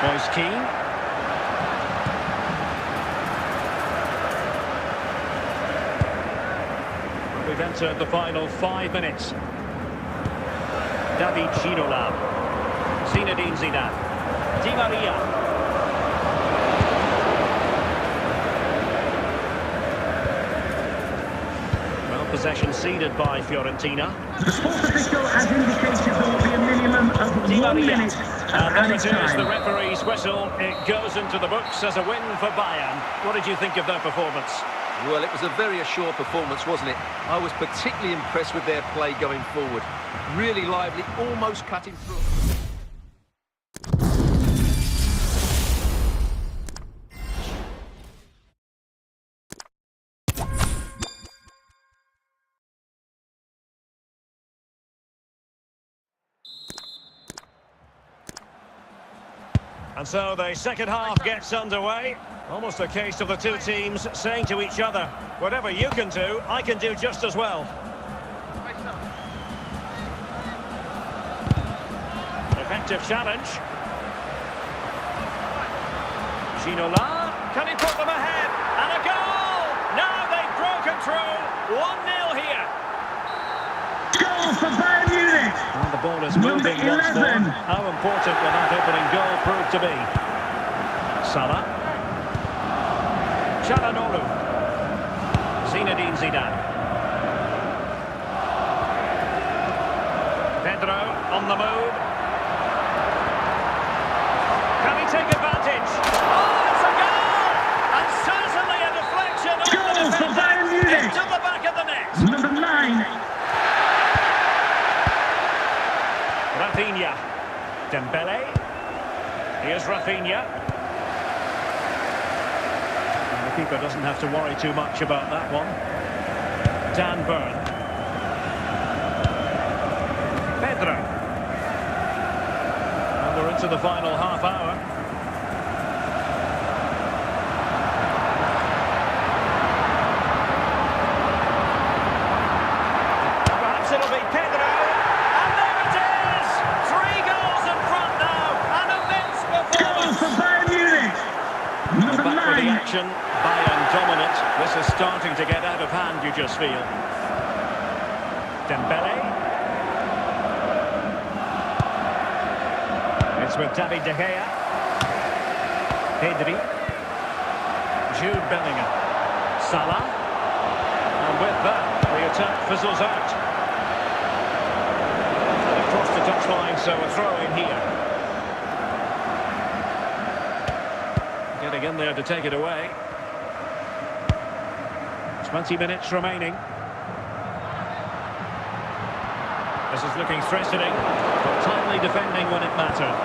Moise Kean. We've entered the final 5 minutes. David Ginola. Zinedine Zidane. Di Maria. Possession ceded by Fiorentina. The sports official has indicated there will be a minimum of Di 1 Maria. minute And of there added it is, the time. referee's whistle. It goes into the books as a win for Bayern. What did you think of their performance? Well, it was a very assured performance, wasn't it? I was particularly impressed with their play going forward. Really lively, almost cutting through. And so the second half gets underway. Almost a case of the two teams saying to each other, whatever you can do, I can do just as well. Effective challenge. Ginola, can he put them ahead? And a goal! Now they've broken through. 1-0 here. Goal for Bayern Munich. And the ball is Number moving once 11. more. How important will that opening goal prove to be? Salah. Çalhanoğlu. Zinedine Zidane. Pedro on the move. Can he take advantage? Oh, it's a goal! And certainly a deflection. Goal for Bayern Munich. Into the back of the net. Number 9. Rafinha. Dembele. Here's Rafinha. And the keeper doesn't have to worry too much about that one. Dan Burn. Pedro. into the final half hour. Perhaps it'll be Pedro. And there it is! 3 goals in front now. An immense performance. Goal for Bayern Munich. Number Back with the 9. action. Bayern dominant. This is starting to get out of hand, you just feel. Dembele. It's with David De Gea. Pedri. Jude Bellingham. Salah. And with that, the attack fizzles out. And across the touchline, so a throw in here. Getting in there to take it away. 20 minutes remaining. This is looking threatening, but timely defending when it mattered.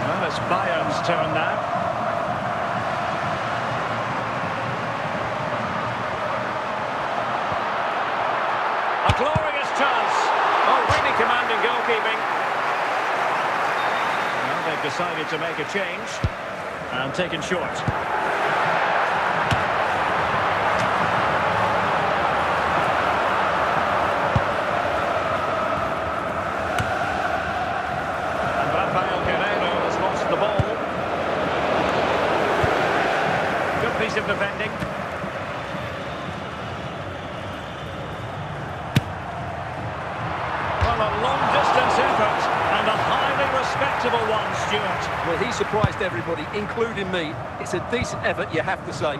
Well, it's Bayern's turn now. A glorious chance. Oh, really commanding goalkeeping. Well, they've decided to make a change and taken short. Piece of defending. Well, a long-distance effort and a highly respectable one, Stuart. Well, he surprised everybody, including me. It's a decent effort, you have to say.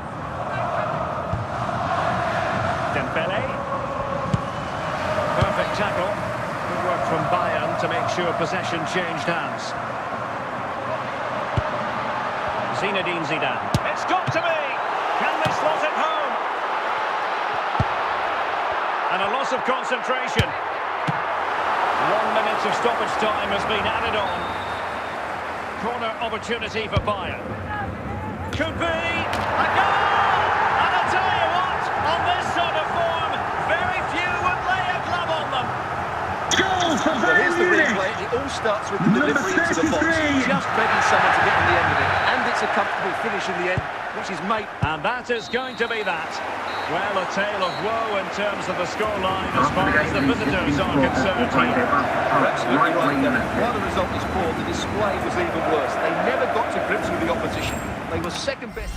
Dembele. Perfect tackle. Good work from Bayern to make sure possession changed hands. Zinedine Zidane. It's got to be! Can they slot it home? And a loss of concentration. 1 minute of stoppage time has been added on. Corner opportunity for Bayern. Could be a goal! And I'll tell you what, on this sort of form, very few would lay a glove on them. Goal for Well, here's Bayern the Munich. replay. It all starts with the Number delivery into the box. 33. Just begging someone to get on the end of it. And it's a comfortable finish in the end, which is made. And that is going to be that. Well, a tale of woe in terms of the scoreline as After far the as the game, visitors are the concerned played here. their best You're part absolutely right right, wing Derek. and While the result was poor, the display was even worse. They never got to grips with the opposition. They were second best.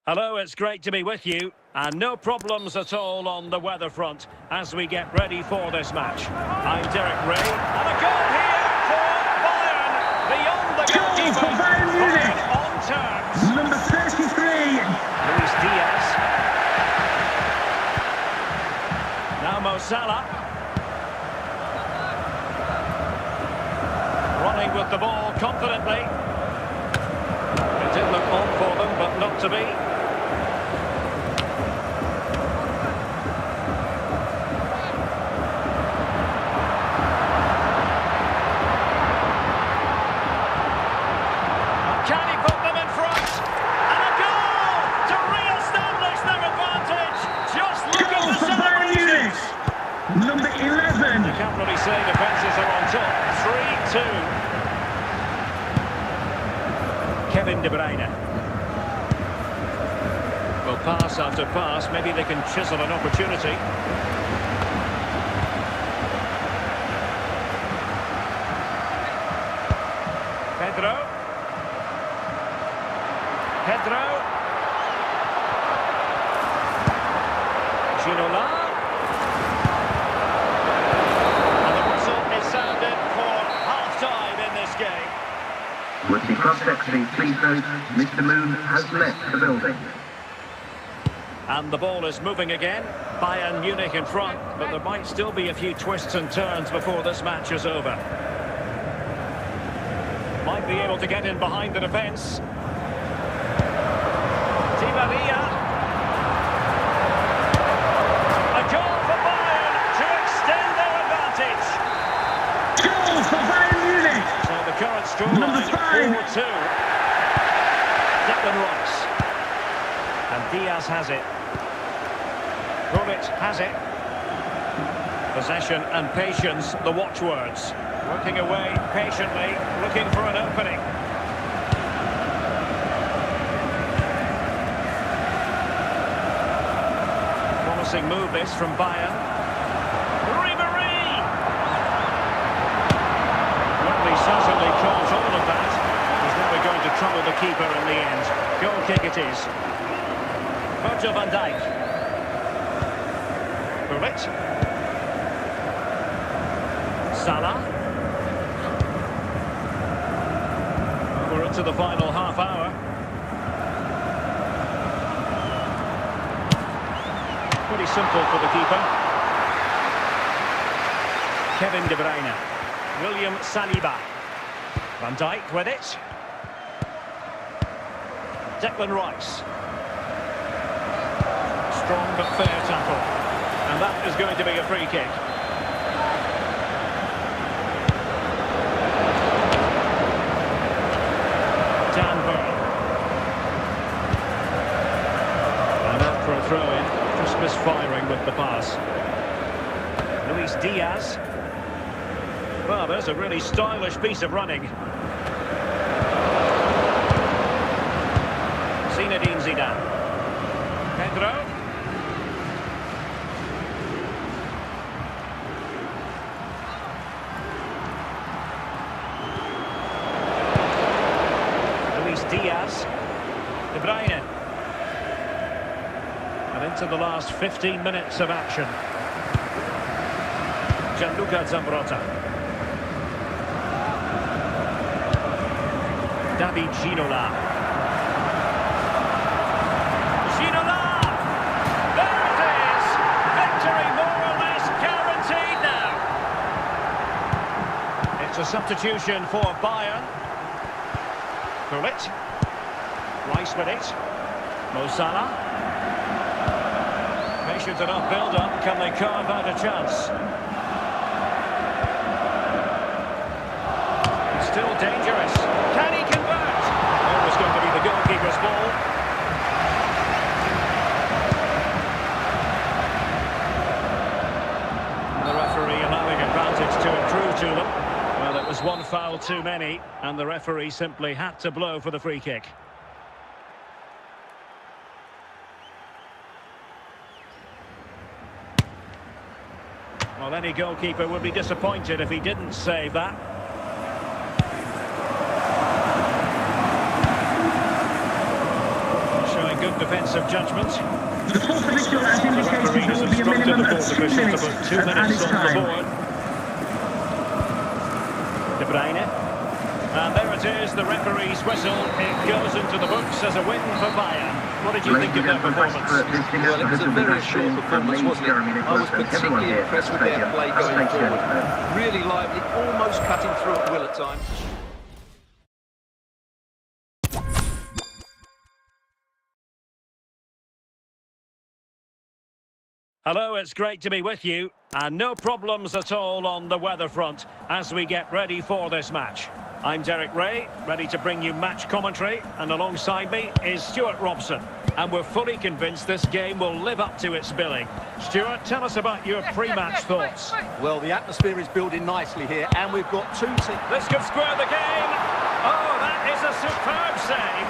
Hello, it's great to be with you. And no problems at all on the weather front as we get ready for this match. I'm Derek Ray. And a goal here for Bayern. Beyond the Goal goalkeeper. for Bayern Munich. On terms. Number 33. Luis Diaz. Now Mo Salah. Running with the ball confidently. It did look on for them, but not to be. Can he put them in front? And a goal to re-establish their advantage. Just look Goal at the for Bayern Munich. celebrations. Number 11. You can't really say defences are on top. 3-2. Kevin De Bruyne. Well, pass after pass. Maybe they can chisel an opportunity. Pedro. Ginola. And the whistle is sounded for half-time in this game. With the cross-sectioning, please note, Mr. Moon has left the building. And the ball is moving again. Bayern Munich in front, but there might still be a few twists and turns before this match is over. Might be able to get in behind the defence. Di Maria. A goal for Bayern to extend their advantage. Goal for Bayern Munich. So the current Number scoreline 5. 4-2. Diaz has it. Gullit has it. Possession and patience, the watchwords. Working away patiently, looking for an opening. Promising move this from Bayern. Ribéry! Well, he certainly caught all of that. He's never going to trouble the keeper in the end. Goal kick it is. Virgil van Dijk. Gullit. Salah. We're into the final half hour. Pretty simple for the keeper. Kevin De Bruyne. William Saliba. Van Dijk with it. Declan Rice. Strong but fair tackle. And that is going to be a free kick. Dan Burn. And out for a throw-in. Just misfiring with the pass. Luis Diaz. Well, there's a really stylish piece of running. Zinedine Zidane. Pedro. Luis Diaz. De Bruyne. And into the last 15 minutes of action. Gianluca Zambrotta. David Ginola. Ginola! There it is! Victory more or less guaranteed now. It's a substitution for Bayern. Gullit. Rice with it. Mo Salah. Patient enough build-up. Can they carve out a chance? It's still dangerous. Can he convert? Oh, it's going to be the goalkeeper's ball. The referee allowing advantage to accrue to them. Well, it was one foul too many, and the referee simply had to blow for the free kick. Well, any goalkeeper would be disappointed if he didn't save that. Showing good defensive judgment. The fourth official has The indicated referee there has will be a instructed minimum the of fourth 2 official to minutes put 2 of minutes added on the time. board. De Bruyne. And there it is, the referee's whistle. It goes into the books as a win for Bayern. What did you think of their performance? Well, it was a very short performance, wasn't it? I was particularly impressed with their play going forward. Really lively, almost cutting through at will at times. Hello, it's great to be with you. And no problems at all on the weather front as we get ready for this match. I'm Derek Ray, ready to bring you match commentary, and alongside me is Stuart Robson. And we're fully convinced this game will live up to its billing. Stuart, tell us about your pre-match thoughts. Well, the atmosphere is building nicely here, and we've got two teams. This could square the game. Oh, that is a superb save.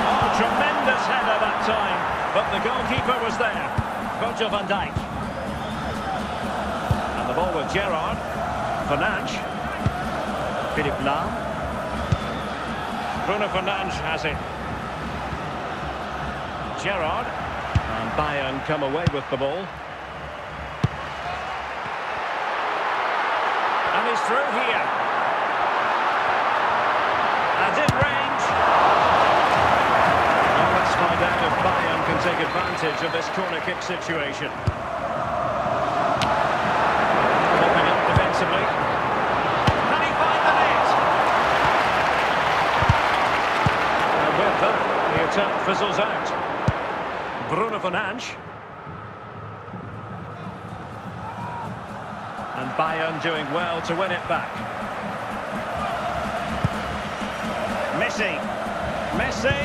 Oh, tremendous header that time. But the goalkeeper was there. Virgil van Dijk. And the ball with Gerrard. Fernandes. Philippe Lahm. Bruno Fernandes has it. Gerrard. And Bayern come away with the ball. And he's through here. And in range. Well, let's find out if Bayern can take advantage of this corner kick situation. Popping up defensively. Can he find the net? And with that, the attack fizzles out. Bruno Fernandes. And Bayern doing well to win it back. Messi. Messi.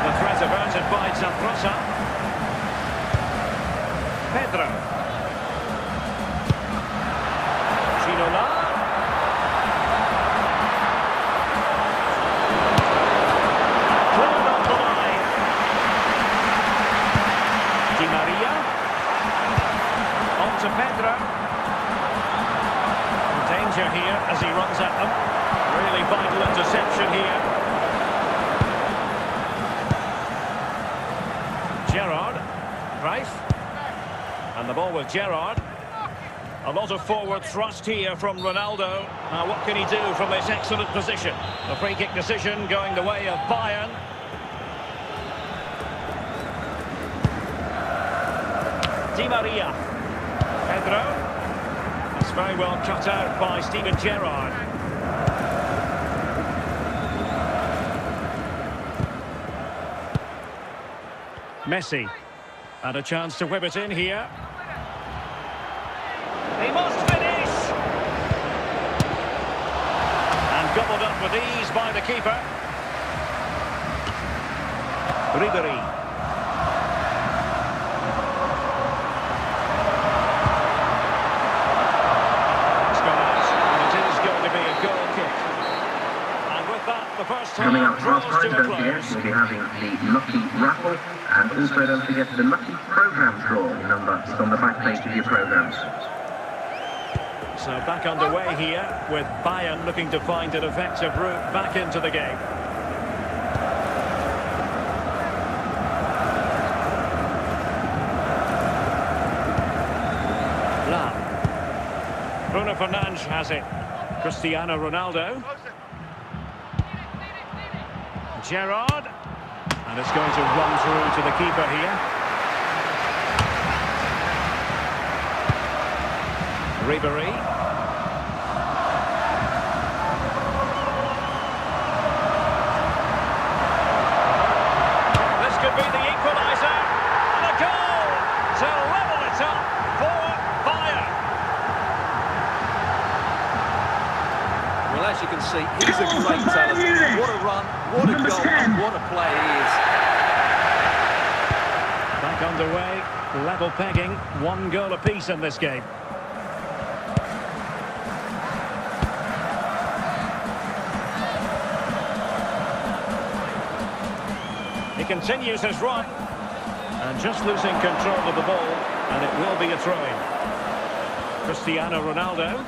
The threat averted by Zambrota. Pedro. Ginola. Cleared off the line. Di Maria. On to Pedro. Danger here as he runs at them. Really vital interception here. Gerrard. Rife. And the ball with Gerrard. A lot of forward thrust here from Ronaldo. Now what can he do from this excellent position? The free kick decision going the way of Bayern. Di Maria. Pedro. It's very well cut out by Steven Gerrard. Messi. And a chance to whip it in here. He must finish! And gobbled up with ease by the keeper. Ribéry. It's gone out, and it is going to be a goal kick. And with that, the first Coming half up draws half time, to a don't forget, close. we'll be having the Lucky Raffle, and also don't forget the Lucky Programme Draw number is on the back page of your programmes. So back underway here with Bayern looking to find an effective route back into the game. Lam. Bruno Fernandes has it. Cristiano Ronaldo. Gerrard. And it's going to run through to the keeper here. Ribéry. This could be the equaliser. And a goal to level it up for Bayern. Well, as you can see, he's a great talent. What a run, what a goal, and what a play he is. Back underway, level pegging, 1 goal apiece in this game. He continues his run, and just losing control of the ball, and it will be a throw-in. Cristiano Ronaldo.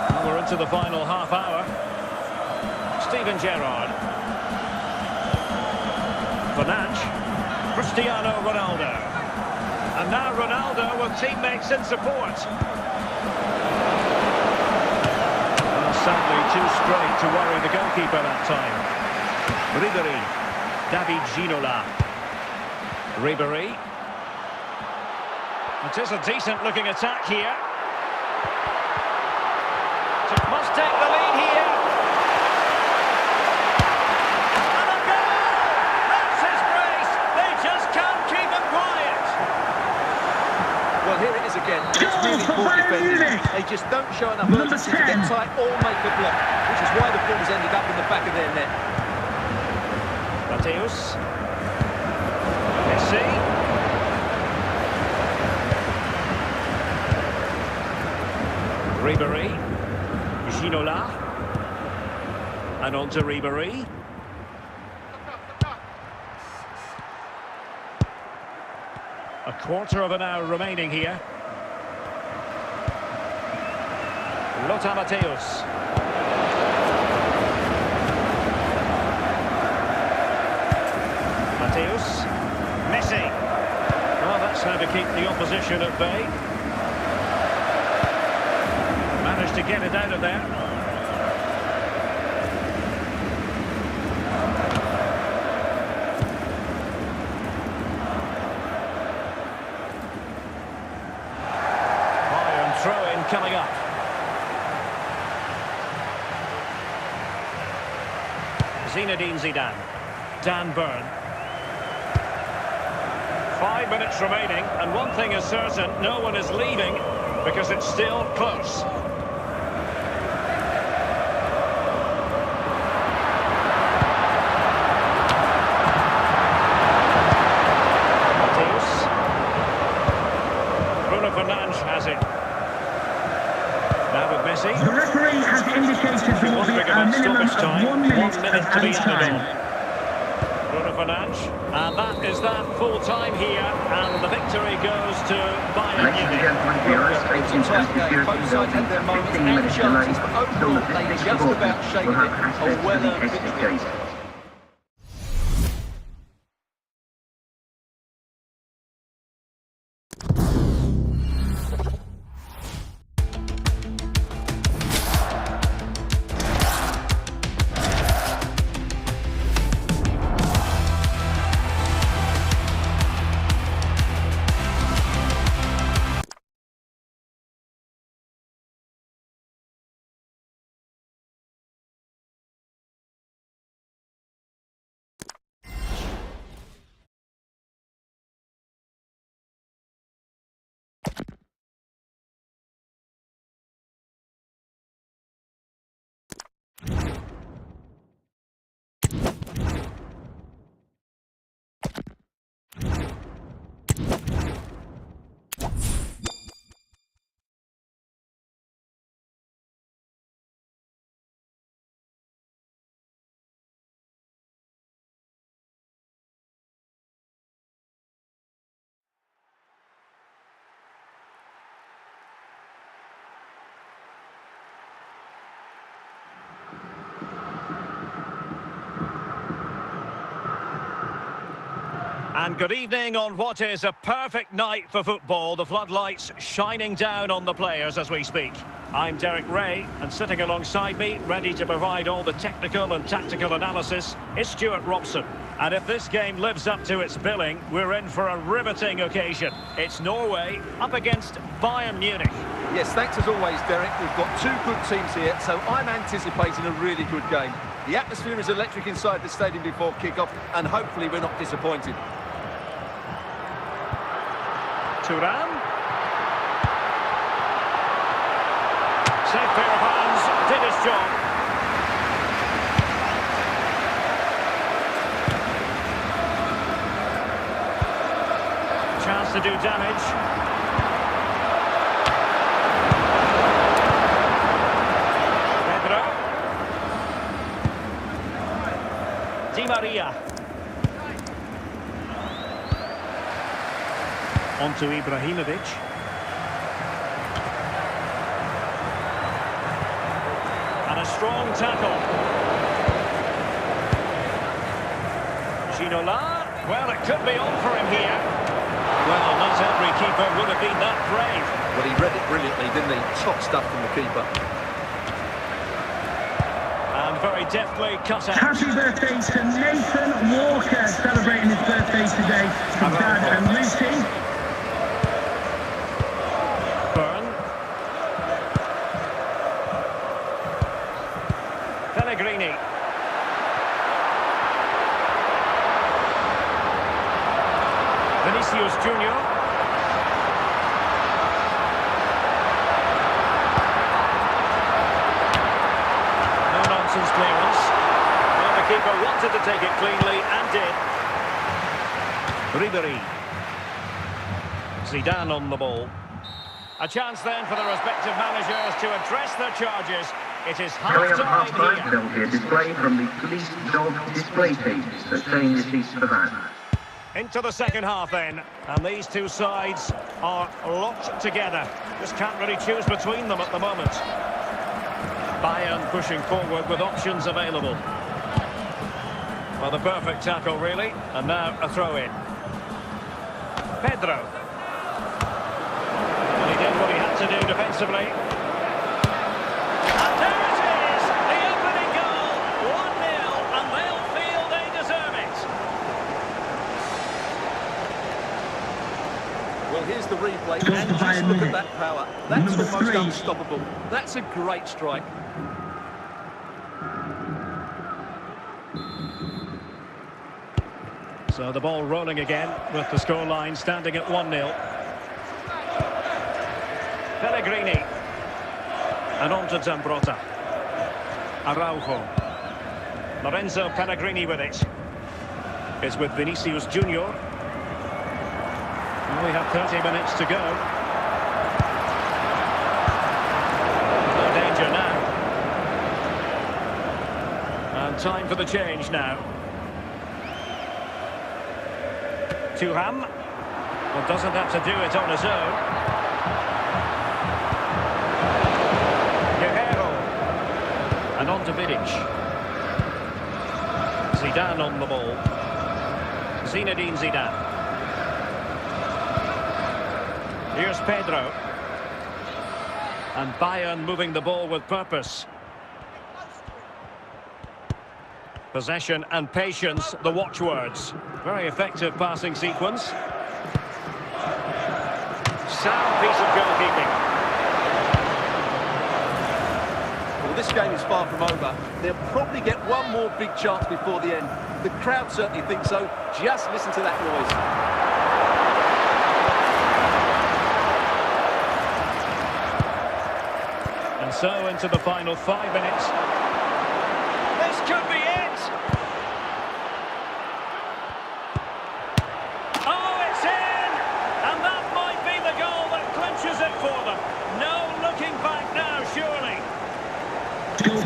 And we're into the final half hour. Steven Gerrard. Fernandes. Cristiano Ronaldo. And now Ronaldo with teammates in support. Well, sadly, too straight to worry the goalkeeper that time. Ribéry. David Ginola. Ribéry. It is a decent-looking attack here. Must take the lead here. And a goal! That's his brace. They just can't keep him quiet. Well, here it is again. It's really poor defending. They just don't show enough urgency to get tight or make a block, which is why the ball's ended up in the back of their net. Mateus. Messi. Ribéry. Ginola. And on to Ribéry. A quarter of an hour remaining here. Lothar Matthäus. Matthäus. Messi. Well, that's how to keep the opposition at bay. Managed to get it out of there. Bayern throw-in coming up. Zinedine Zidane. Dan Burn. 5 minutes remaining, and one thing is certain, no one is leaving because it's still close. minute to be and added time. on. Bruno Fernandes, and that is that full time here, and the victory goes to Bayern Ladies and Munich. gentlemen, we are expecting It's a tight game. security. Both There'll sides be had their a moments 15 and minutes delay chances, but until the overall they district just supporters about shaken will have it. access A to the well-earned exit victory. gate. And good evening on what is a perfect night for football. The floodlights shining down on the players as we speak. I'm Derek Ray, and sitting alongside me, ready to provide all the technical and tactical analysis, is Stuart Robson. And if this game lives up to its billing, we're in for a riveting occasion. It's Norway up against Bayern Munich. Yes, thanks as always, Derek. We've got two good teams here, so I'm anticipating a really good game. The atmosphere is electric inside the stadium before kick-off, and hopefully we're not disappointed. Thuram. Safe pair of hands, did his job. Chance to do damage. Pedro. Di Maria. On to Ibrahimovic. And a strong tackle. Ginola. Well, it could be on for him here. Well, not every keeper would have been that brave. Well, he read it brilliantly, didn't he? Top stuff from the keeper. And very deftly cut out. Happy birthday to Nathan Walker, celebrating his birthday today. His dad and Lucy. Pellegrini. Vinicius Junior. No nonsense clearance. Well, the keeper wanted to take it cleanly and did. Ribéry. Zidane on the ball. A chance then for the respective managers to address their charges. It is Coming up at half-time half-time, here. there will be a display from the police dog display team, so change your seats for that. Into the second half then, and these two sides are locked together. Just can't really choose between them at the moment. Bayern pushing forward with options available. Well, the perfect tackle really, and now a throw-in. Pedro. And he did what he had to do defensively. And there it is, the opening goal, 1-0, and they'll feel they deserve it. Well, here's the replay, Goal and for just Bayern look at Munich. that power. That's Number almost 3. unstoppable. That's a great strike. So the ball rolling again with the scoreline standing at 1-0. Pellegrini. And on to Zambrotta. Araujo. Lorenzo Pellegrini with it. It's with Vinicius Junior. And we have 30 minutes to go. No danger now. And And time for the change now. Thuram. Well, doesn't have to do it on his own. Guerrero. And on to Vidic. Zidane on the ball. Zinedine Zidane. Here's Pedro. And Bayern moving the ball with purpose. Possession and patience, the watchwords. Very effective passing sequence. Sound piece of goalkeeping. Well, this game is far from over. They'll probably get one more big chance before the end. The crowd certainly think so. Just listen to that noise. And so into the final 5 minutes. This could be it! Oh, it's in! And that might be the goal that clinches it for them. No looking back now, surely.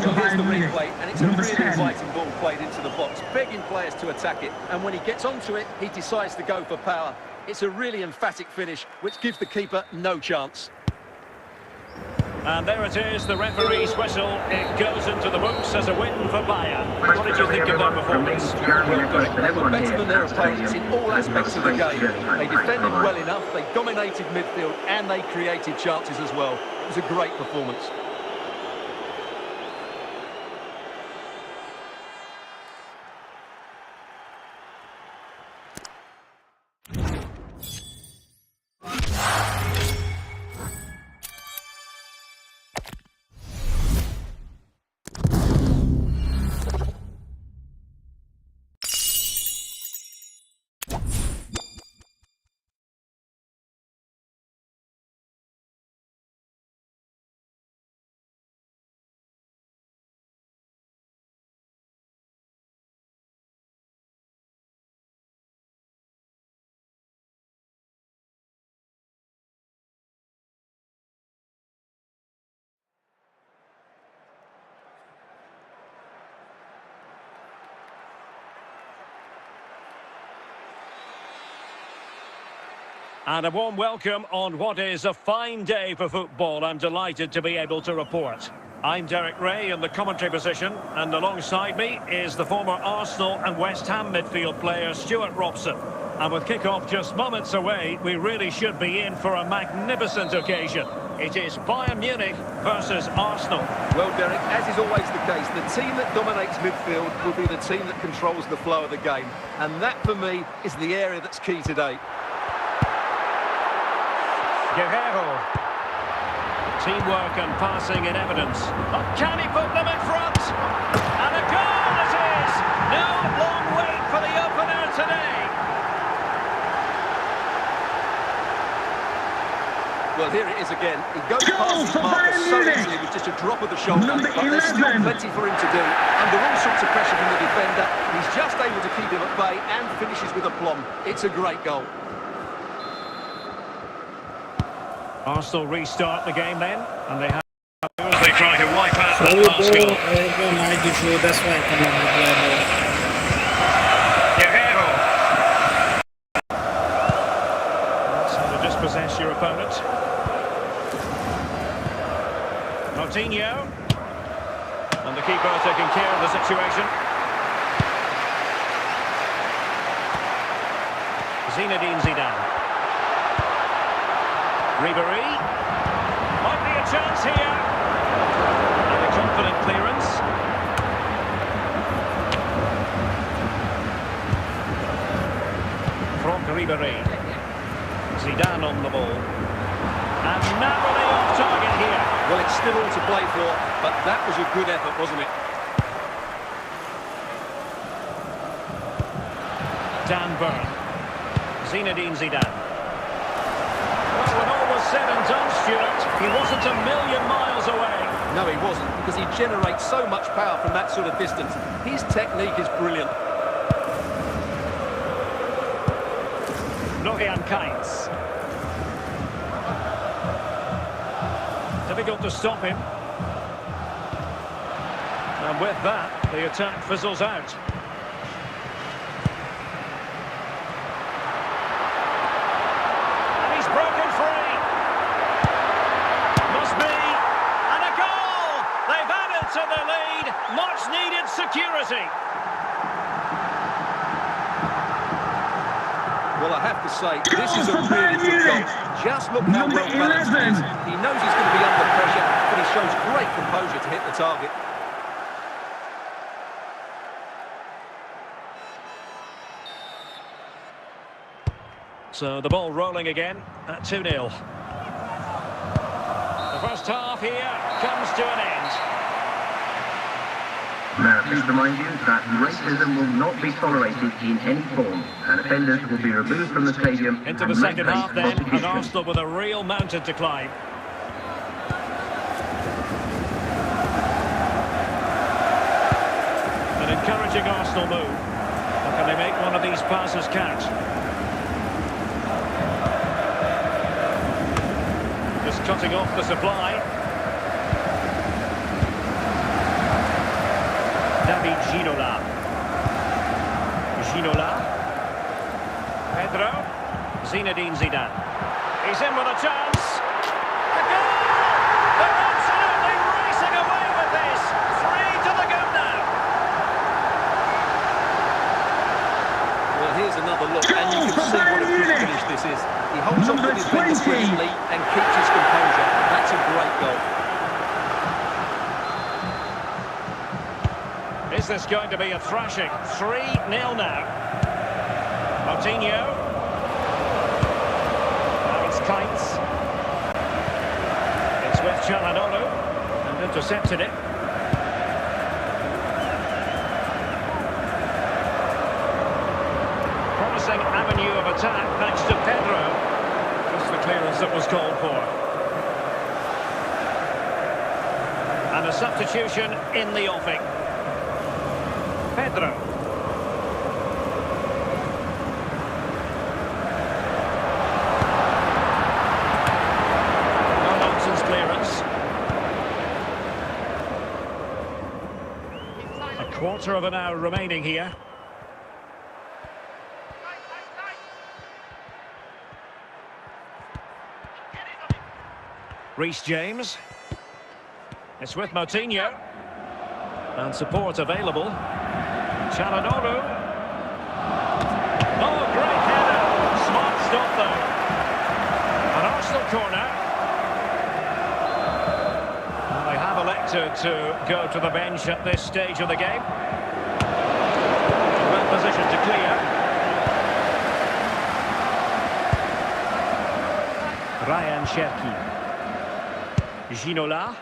Well, here's the replay, and it's a really inviting ball played into the box, begging players to attack it. And when he gets onto it, he decides to go for power. It's a really emphatic finish, which gives the keeper no chance. And there it is, the referee's whistle. It goes into the books as a win for Bayern. What did you think of their performance? They were better than their opponents in all aspects of the game. They defended well enough, they dominated midfield, and they created chances as well. It was a great performance. And a warm welcome on what is a fine day for football. I'm delighted to be able to report. I'm Derek Ray in the commentary position, and alongside me is the former Arsenal and West Ham midfield player Stuart Robson. And with kick-off just moments away, we really should be in for a magnificent occasion. It is Bayern Munich versus Arsenal. Well, Derek, as is always the case, the team that dominates midfield will be the team that controls the flow of the game. And that, for me, is the area that's key today. Guerrero. Teamwork and passing in evidence. But can he put them in front? And a goal it is! No long wait for the opener today. Well, here it is again. He goes past his marker so easily with just a drop of the shoulder. But there's still plenty for him to do. Under all sorts of pressure from the defender, he's just able to keep him at bay and finishes with aplomb. It's a great goal. Arsenal restart the game then, and they have as they try to wipe out that last goal. That's why I Guerrero. That's how to dispossess your opponent. Coutinho. And the keeper taking care of the situation. Zinedine Zidane. Ribéry, might be a chance here, and a confident clearance. Franck Ribéry, Zidane on the ball, and narrowly off target here. Well, it's still all to play for, but that was a good effort, wasn't it? Dan Burn, Zinedine Zidane. When all was said and done, Stuart, he wasn't a million miles away. No, he wasn't, because he generates so much power from that sort of distance. His technique is brilliant. Florian Kainz. Difficult to stop him. And with that, The attack fizzles out. And he's broken free. Must be. And a goal! They've added to the lead. Much needed security. Well, I have to say, this is a really good goal. Just look how well balanced he is. He knows he's going to be under pressure, but he shows great composure to hit the target. So the ball rolling again at 2-0. The first half here comes to an end. Now, please remind you that racism will not be tolerated in any form, and offenders will be removed from the stadium. Into the second half then, and Arsenal with a real mountain to climb. An encouraging Arsenal move. Or can they make one of these passes count? Just cutting off the supply. David Ginola. Ginola. Pedro. Zinedine Zidane. He's in with a chance. A goal! They're absolutely racing away with this. 3 to the good now. Well, here's another look, and you can see what a good finish this is. He holds on to his defenders brilliantly and keeps his composure. That's a great goal. Is this going to be a thrashing? 3-0 now. Coutinho. Now it's Keitz. It's with Çalhanoğlu. And intercepted it. Promising avenue of attack thanks to Pedro. Just the clearance that was called for. And a substitution in the offing. Pedro. No nonsense clearance. A quarter of an hour remaining here. Reece James. It's with Moutinho. And support available. Çalhanoğlu. Oh, great header. Smart stop there. An Arsenal corner. And they have elected to go to the bench at this stage of the game. Well positioned to clear. Ryan Cherki. Ginola.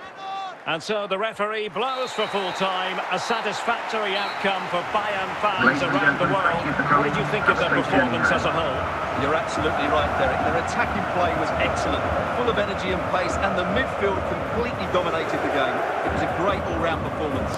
And so the referee blows for full time. A satisfactory outcome for Bayern fans around the world. What did you think of their performance as a whole? You're absolutely right, Derek. Their attacking play was excellent, full of energy and pace, and the midfield completely dominated the game. It was a great all-round performance.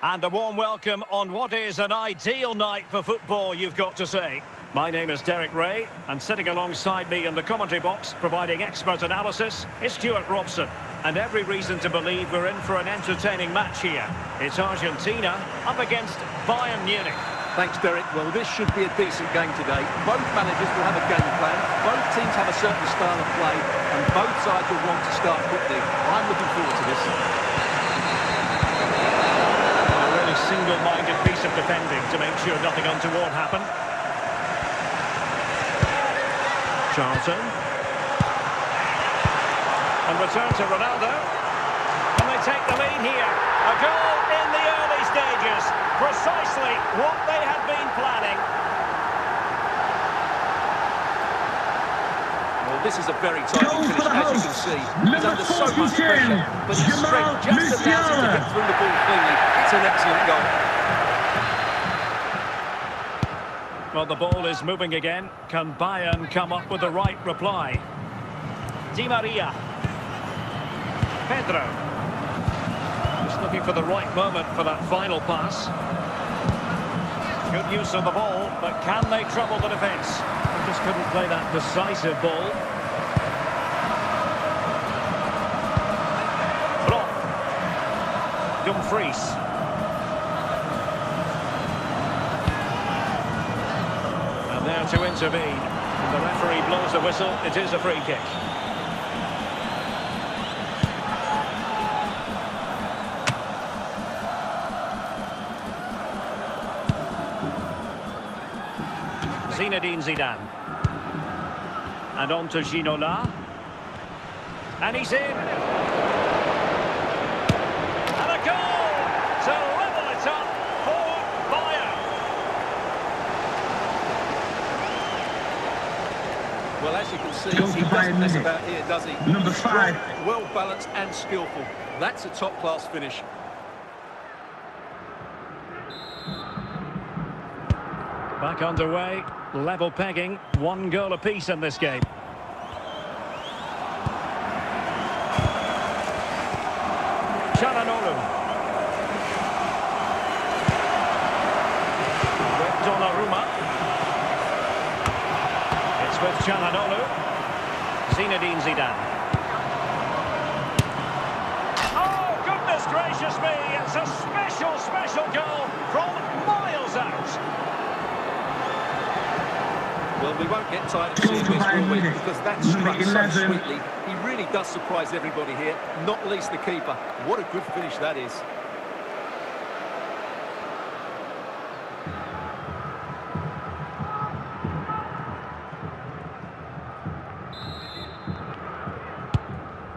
And a warm welcome on what is an ideal night for football, you've got to say. My name is Derek Ray, and sitting alongside me in the commentary box, providing expert analysis, is Stuart Robson. And every reason to believe we're in for an entertaining match here. It's Argentina up against Bayern Munich. Thanks, Derek. Well, this should be a decent game today. Both managers will have a game plan. Both teams have a certain style of play, and both sides will want to start quickly. I'm looking forward to this. Single-minded piece of defending to make sure nothing untoward happened. Charlton. And return to Ronaldo. And they take the lead here. A goal in the early stages. Precisely what they had been planning. Well, this is a very tidy Goal finish, for the as you can hosts. see. He's Number under so much 42, pressure, but his Jamal strength just allows him to Musiala. get through the ball cleanly. It's an excellent goal. Well, the ball is moving again. Can Bayern come up with the right reply? Di Maria. Pedro. Just looking for the right moment for that final pass. Good use of the ball, but can they trouble the defence? They just couldn't play that decisive ball. Rob. Dumfries. And there to intervene. The referee blows the whistle. It is a free kick. Zinedine Zidane. And on to Ginola. And he's in. And a goal to level it up for Bayern. Well, as you can see, Goal he for Bayern doesn't mess Munich. about here, does he? Number Strong, 5. well-balanced and skillful. That's a top-class finish. Back underway, level pegging, 1 goal apiece in this game. Çalhanoğlu. With Donnarumma. It's with Çalhanoğlu. Zinedine Zidane. Oh, goodness gracious me! It's a special goal from miles out. Well, we won't get tired of Goal seeing for this, Bayern will we? Munich. Because that Number struck so 11. sweetly. He really does surprise everybody here, not least the keeper. What a good finish that is.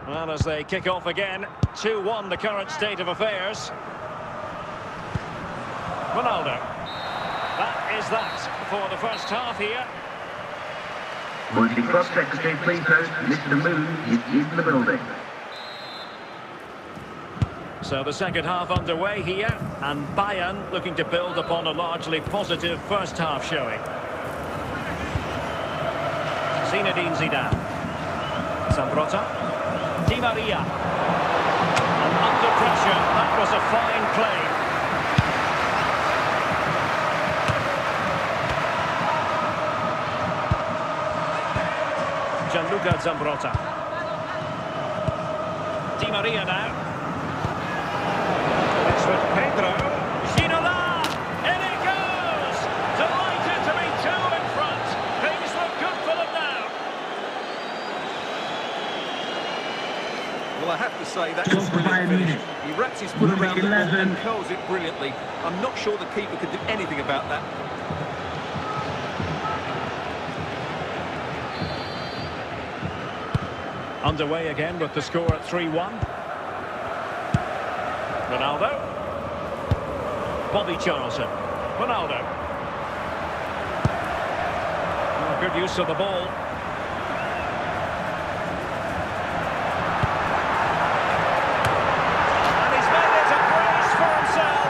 Well, as they kick off again, 2-1 the current state of affairs. Ronaldo. That is that for the first half here. Monty Cross Secretary, please note, Mr. Moon is in the building. So the second half underway here, and Bayern looking to build upon a largely positive first half showing. Zinedine Zidane. Zambrotta. Di Maria. And under pressure, that was a fine play. Gianluca Zambrotta. Di Maria now. It's with Pedro. Ginola! In it goes! Delighted to be 2 in front. Things look good for them now. Well, I have to say, that's Goal a for brilliant Bayern finish. Munich. He wraps his foot Number around the ball 11. and curls it brilliantly. I'm not sure the keeper could do anything about that. Underway again with the score at 3-1. Ronaldo. Bobby Charlton. Ronaldo. Oh, good use of the ball. And he's made it a brace for himself.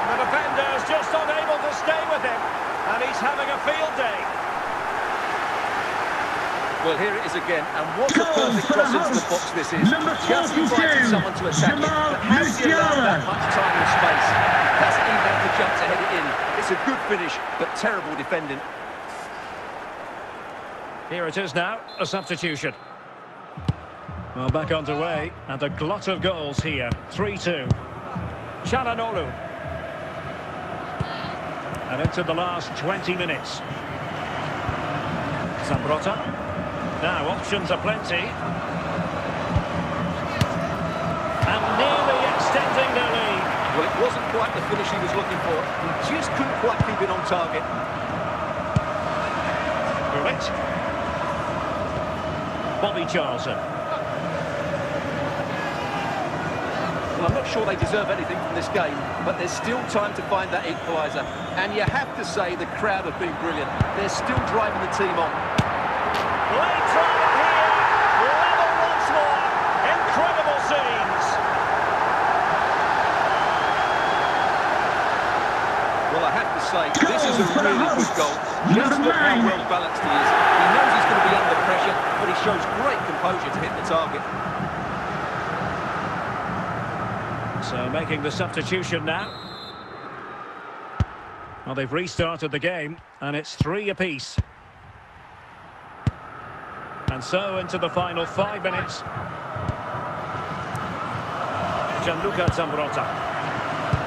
The defender's just unable to stay with him. And he's having a field day. Well, here it is again, and what a Goal perfect for the cross into the hosts. box this is. Number Just 42, inviting someone to attack it, Jamal but has he allowed that Musiala. much time and space? Doesn't even have the jump to head it in. It's a good finish, but terrible defending. Here it is now, a substitution. Well, back underway, and a glut of goals here. 3-2. Çalhanoğlu. And into the last 20 minutes. Zambrotta. Now, options are plenty. And nearly extending their lead. Well, it wasn't quite the finish he was looking for. He just couldn't quite keep it on target. Gullit. Bobby Charlton. Well, I'm not sure they deserve anything from this game, but there's still time to find that equaliser. And you have to say the crowd have been brilliant. They're still driving the team on. Late try here, I have to say, this is a really good goal. Just look how well balanced he is. He knows he's going to be under pressure, but he shows great composure to hit the target. So making the substitution now. Well, they've restarted the game, and it's 3 apiece. And so into the final 5 minutes. Gianluca Zambrotta.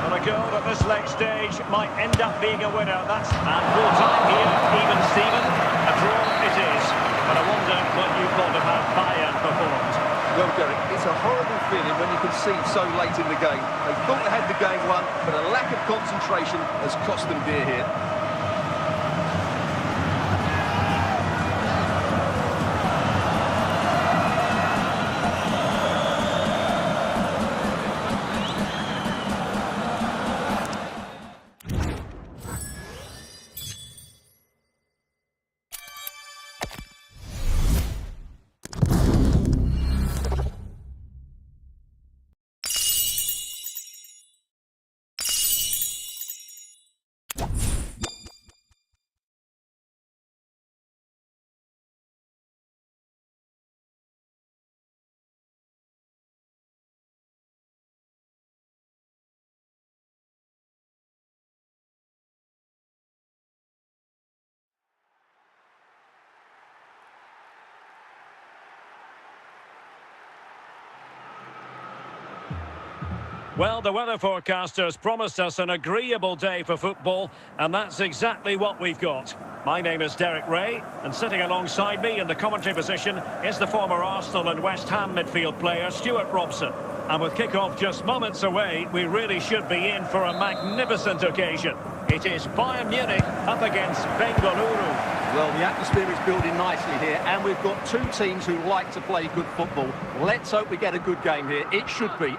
Well, a goal at this late stage might end up being a winner. That's and full time here, even Steven. A draw it is. But I wonder what you thought of how Bayern performed. Well, Derek, it's a horrible feeling when you concede so late in the game. They thought they had the game won, but a lack of concentration has cost them dear here. Well, the weather forecasters promised us an agreeable day for football, and that's exactly what we've got. My name is Derek Ray, and sitting alongside me in the commentary position is the former Arsenal and West Ham midfield player, Stuart Robson. And with kick-off just moments away, we really should be in for a magnificent occasion. It is Bayern Munich up against Bengaluru. Well, the atmosphere is building nicely here, and we've got two teams who like to play good football. Let's hope we get a good game here. It should be.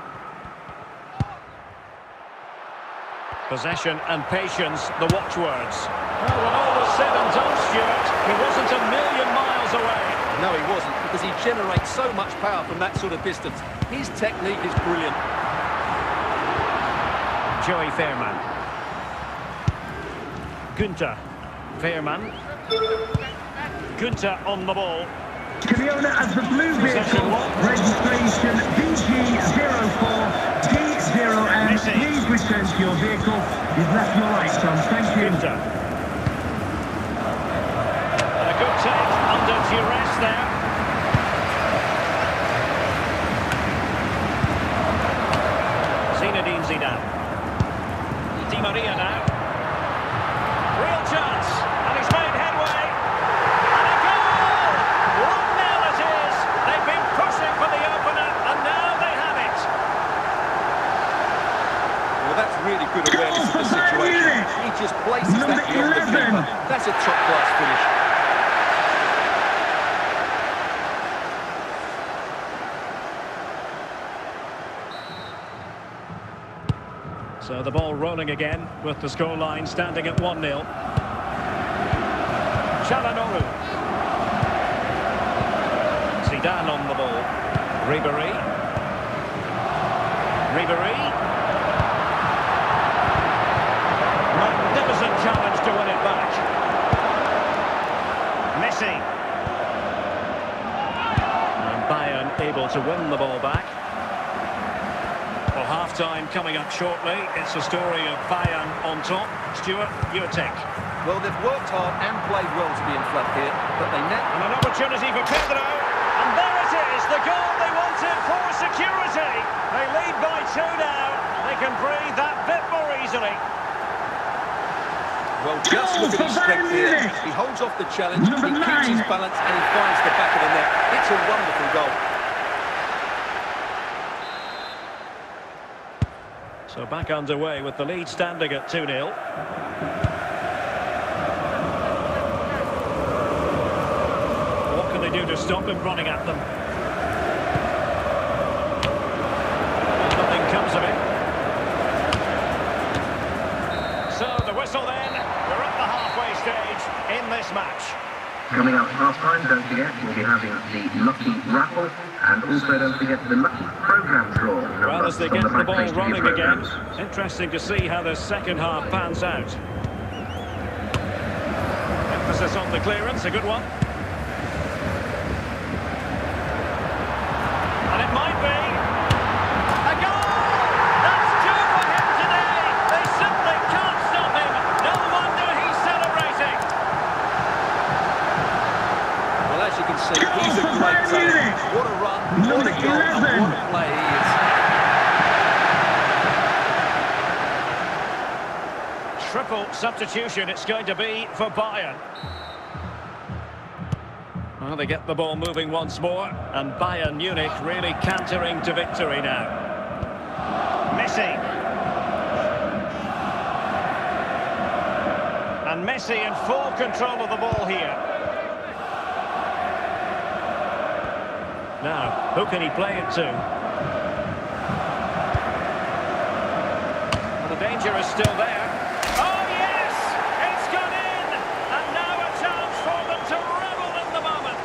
Possession and patience, the watchwords. Well, when all was said and done, Stuart, he wasn't a million miles away. No, he wasn't, because he generates so much power from that sort of distance. His technique is brilliant. Joey Fairman. Günther. Fairman. Günther on the ball. To the owner of the blue vehicle, registration DG04D0M. Please return to your vehicle. You've left your right, son. Thank you. Günther. And a good take under duress there. Zinedine Zidane. Di Maria now. Real chance. And he's made headway. And a goal! 1-0 it is. They've been pushing for the opener, and now they have it. Well, that's really good awareness of the situation. He just places that beyond the keeper. That's a top-class finish. So the ball rolling again with the scoreline standing at 1-0. Çalhanoğlu. Zidane on the ball. Ribéry. Magnificent challenge to win it back. Messi. And Bayern able to win the ball back. Well, half-time coming up shortly. It's a story of Bayern on top. Stuart, your take. Well, they've worked hard and played well to be in front here, but they And an opportunity for Pedro. And there it is, the goal they wanted for security. They lead by 2 now. They can breathe that bit more easily. Well, just look at his strength here. He holds off the challenge, he keeps his balance, and he finds the back of the net. It's a wonderful goal. So back underway with the lead standing at 2-0. What can they do to stop him running at them? Nothing comes of it. So the whistle then. We're at the halfway stage in this match. Coming up half time, don't forget, we'll be having the Lucky Raffle, and also don't forget the Lucky Programme Draw. Well, as they get the ball rolling again, interesting to see how the second half pans out. Emphasis on the clearance, a good one. And it might be a goal! That's two for him today! They simply can't stop him! No wonder he's celebrating! Well, as you can see, he's a great talent. What a run, what a goal, and what a play he is. Triple substitution it's going to be for Bayern. Well, they get the ball moving once more, and Bayern Munich really cantering to victory now. Messi. And Messi in full control of the ball here. Now, who can he play it to? Well, the danger is still there. Oh, yes! It's gone in! And now a chance for them to revel in the moment.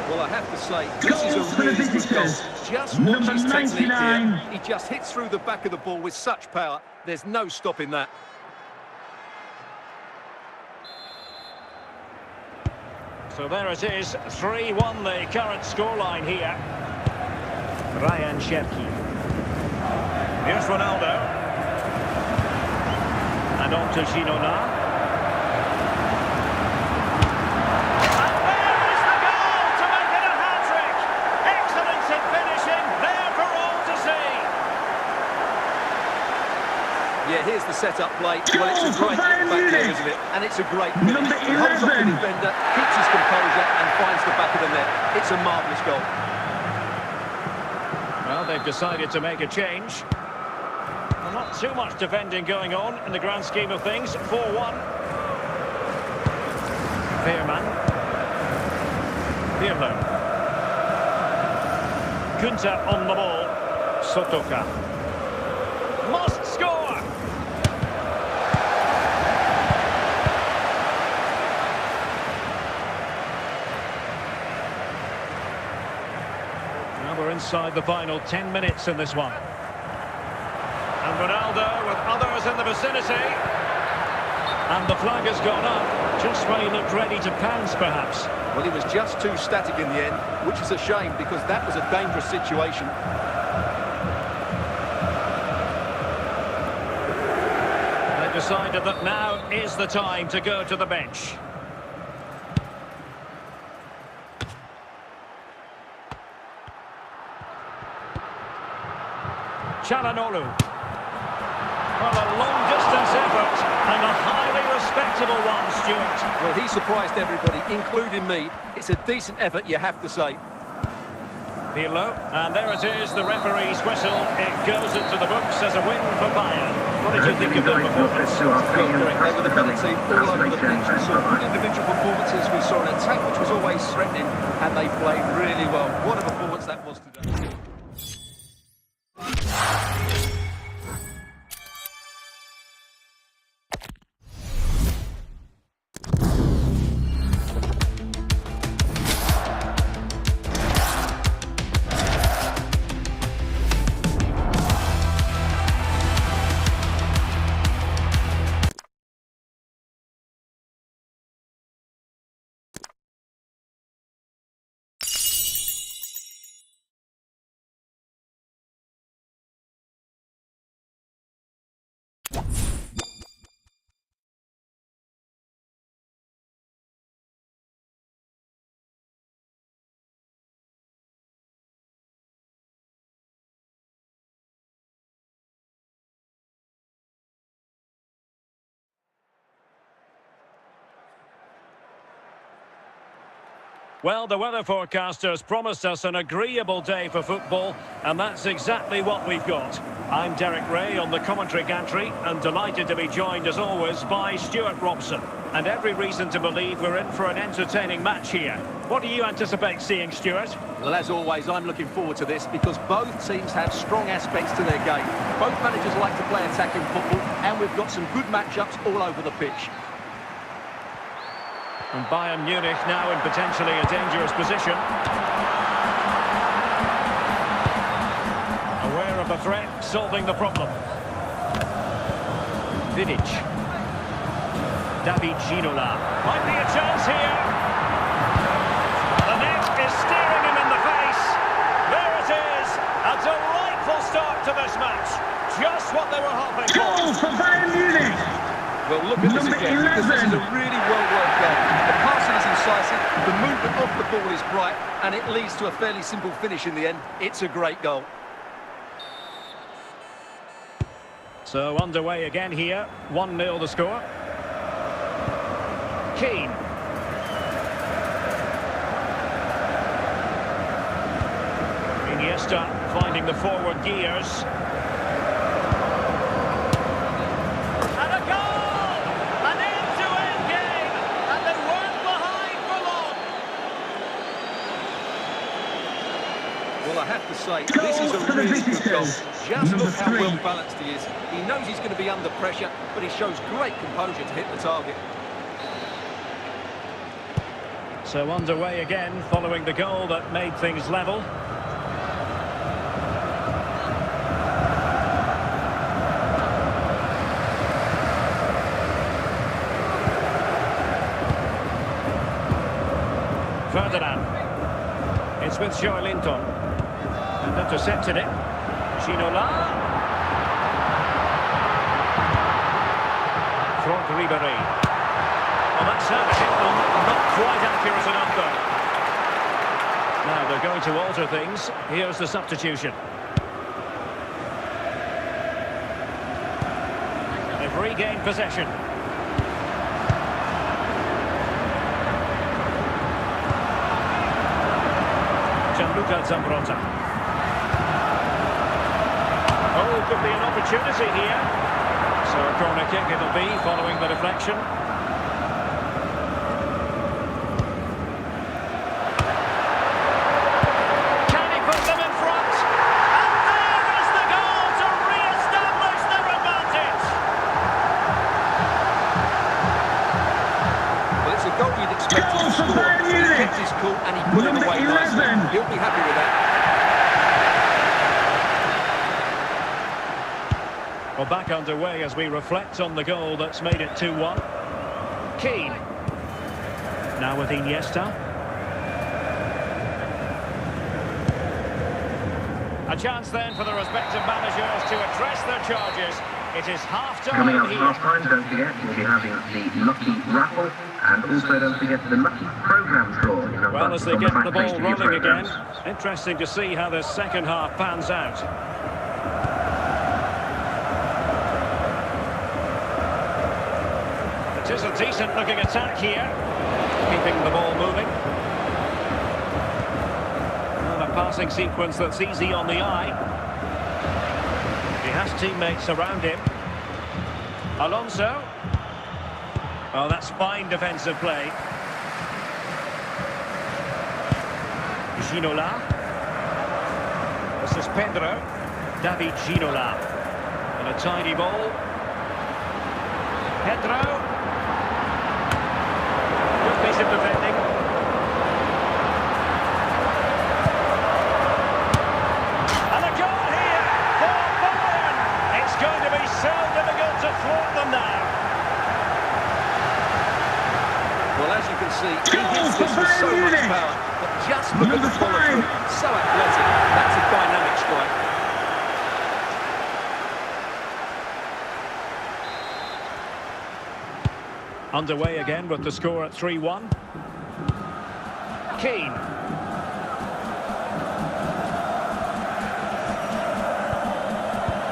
Well, I have to say, this is a really good goal. Just watch his technique here. He just hits through the back of the ball with such power. There's no stopping that. So there it is, 3-1 the current scoreline here. Ryan Cherki. Here's Ronaldo. And on to Ginona. And there is the goal to make it a hat-trick. Excellence in finishing, there for all to see. Yeah, here's the set-up play. Well, it's a great back there, isn't it? And it's a great finish. He holds up the defender, keeps his composure, and finds the back of the net. It's a marvellous goal. Well, they've decided to make a change. Well, not too much defending going on in the grand scheme of things. 4-1. Veerman. Pirlo. Kunta on the ball. Sotoka. Must score! We're inside the final 10 minutes in this one. And Ronaldo with others in the vicinity. And the flag has gone up, just when he looked ready to pounce, perhaps. Well, he was just too static in the end, which is a shame because that was a dangerous situation. They've decided that now is the time to go to the bench. Çalhanoğlu. Well, a long-distance effort and a highly respectable one, Stuart. Well, he surprised everybody, including me. It's a decent effort, you have to say. Pirlo, and there it is, the referee's whistle. It goes into the books as a win for Bayern. What did you think of their performance? They were the better team all over the pitch. We saw good individual performances. We saw an attack which was always threatening, and they played really well. What a performance that was today. Well, the weather forecasters promised us an agreeable day for football, and that's exactly what we've got. I'm Derek Ray on the commentary gantry, and delighted to be joined, as always, by Stuart Robson. And every reason to believe we're in for an entertaining match here. What do you anticipate seeing, Stuart? Well, as always, I'm looking forward to this because both teams have strong aspects to their game. Both managers like to play attacking football, and we've got some good matchups all over the pitch. And Bayern Munich now in potentially a dangerous position. Aware of the threat, solving the problem. Vidic. David Ginola. Might be a chance here. The net is staring him in the face. There it is. A delightful start to this match. Just what they were hoping for. Goal for Bayern Munich. Well, look at this Number again, because this is 11. a really well-worked goal. The passing is incisive, the movement off the ball is bright, and it leads to a fairly simple finish in the end. It's a great goal. So underway again here. 1-0 the score. Keane. Iniesta finding the forward gears. And a goal! An end-to-end game, and they weren't behind for long. Well, I have to say, this is a really good goal. Just look how well balanced he is. He knows he's going to be under pressure, but he shows great composure to hit the target. So underway again, following the goal that made things level. Ferdinand. It's with Joelinton. And intercepted it. Ginola. Franck Ribéry. Well, that's how to hit them. Not quite accurate enough, though. Now they're going to alter things. Here's the substitution. They've regained possession. Gianluca Zambrotta. Oh, could be an opportunity here. So a corner kick it'll be following the deflection. Can he put them in front? And there is the goal to re-establish their advantage. Well, it's a goal you'd expect him to score. He kept his cool and he put it away nicely. He'll be happy with that. Well, back underway as we reflect on the goal that's made it 2-1. Keane. Now with Iniesta. A chance then for the respective managers to address their charges. It is half-time Coming up here. half-time, don't forget, we'll be having the Lucky Raffle, and also don't forget the Lucky Programme draw. Well, as they get the ball rolling again, programs. interesting to see how the second half pans out. It is a decent-looking attack here, keeping the ball moving. And a passing sequence that's easy on the eye. He has teammates around him. Alonso. Oh, that's fine defensive play. Ginola. This is Pedro. David Ginola. And a tidy ball. Pedro. Good piece of defending. And a goal here for Bayern. It's going to be so difficult to thwart them now. Well, as you can see, he hits this with so much power, but just look at the follow-through. So athletic. That's a dynamic strike. Underway again with the score at 3-1. Keane.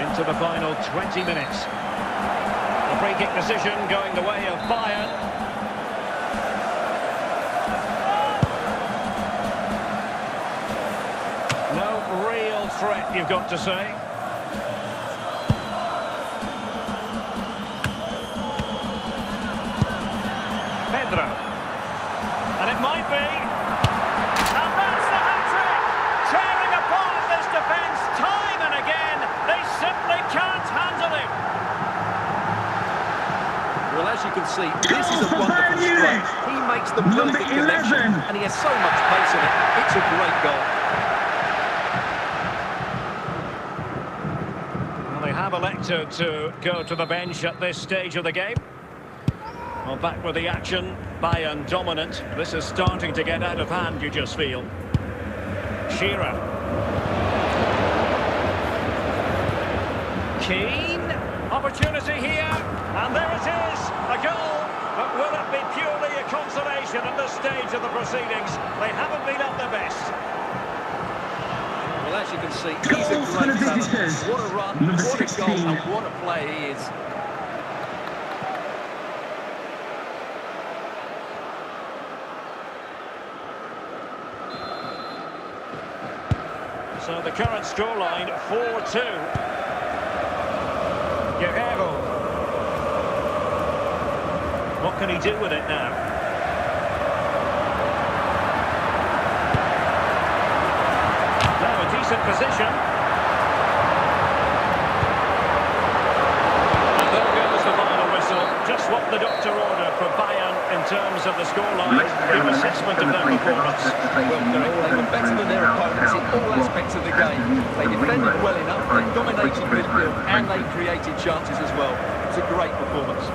Into the final 20 minutes. The free kick decision going the way of Bayern. No real threat, you've got to say. Pedro. And it might be. And that's the hat-trick! Tearing apart this defence time and again. They simply can't handle him. Well, as you can see, this is a wonderful strike. He makes the perfect connection, and he has so much pace in it. It's a great goal. Well, they have elected to go to the bench at this stage of the game. Well, back with the action. Bayern dominant. This is starting to get out of hand, you just feel. Shearer. Keane. Opportunity here. And there it is. A goal. But will it be purely a consolation at this stage of the proceedings? They haven't been at their best. Well, as you can see, he's a great talent. What a run, Number what a 16. goal, and what a player he is. So the current scoreline, 4-2. Guerrero. What can he do with it now? Now a decent position. And there goes the final whistle. Just what the doctor ordered for Bayern in terms of the scoreline. Your assessment of their performance. Well, they were better than their opponents in all aspects of the game. They defended well enough, they dominated midfield, and they created chances as well. It's a great performance.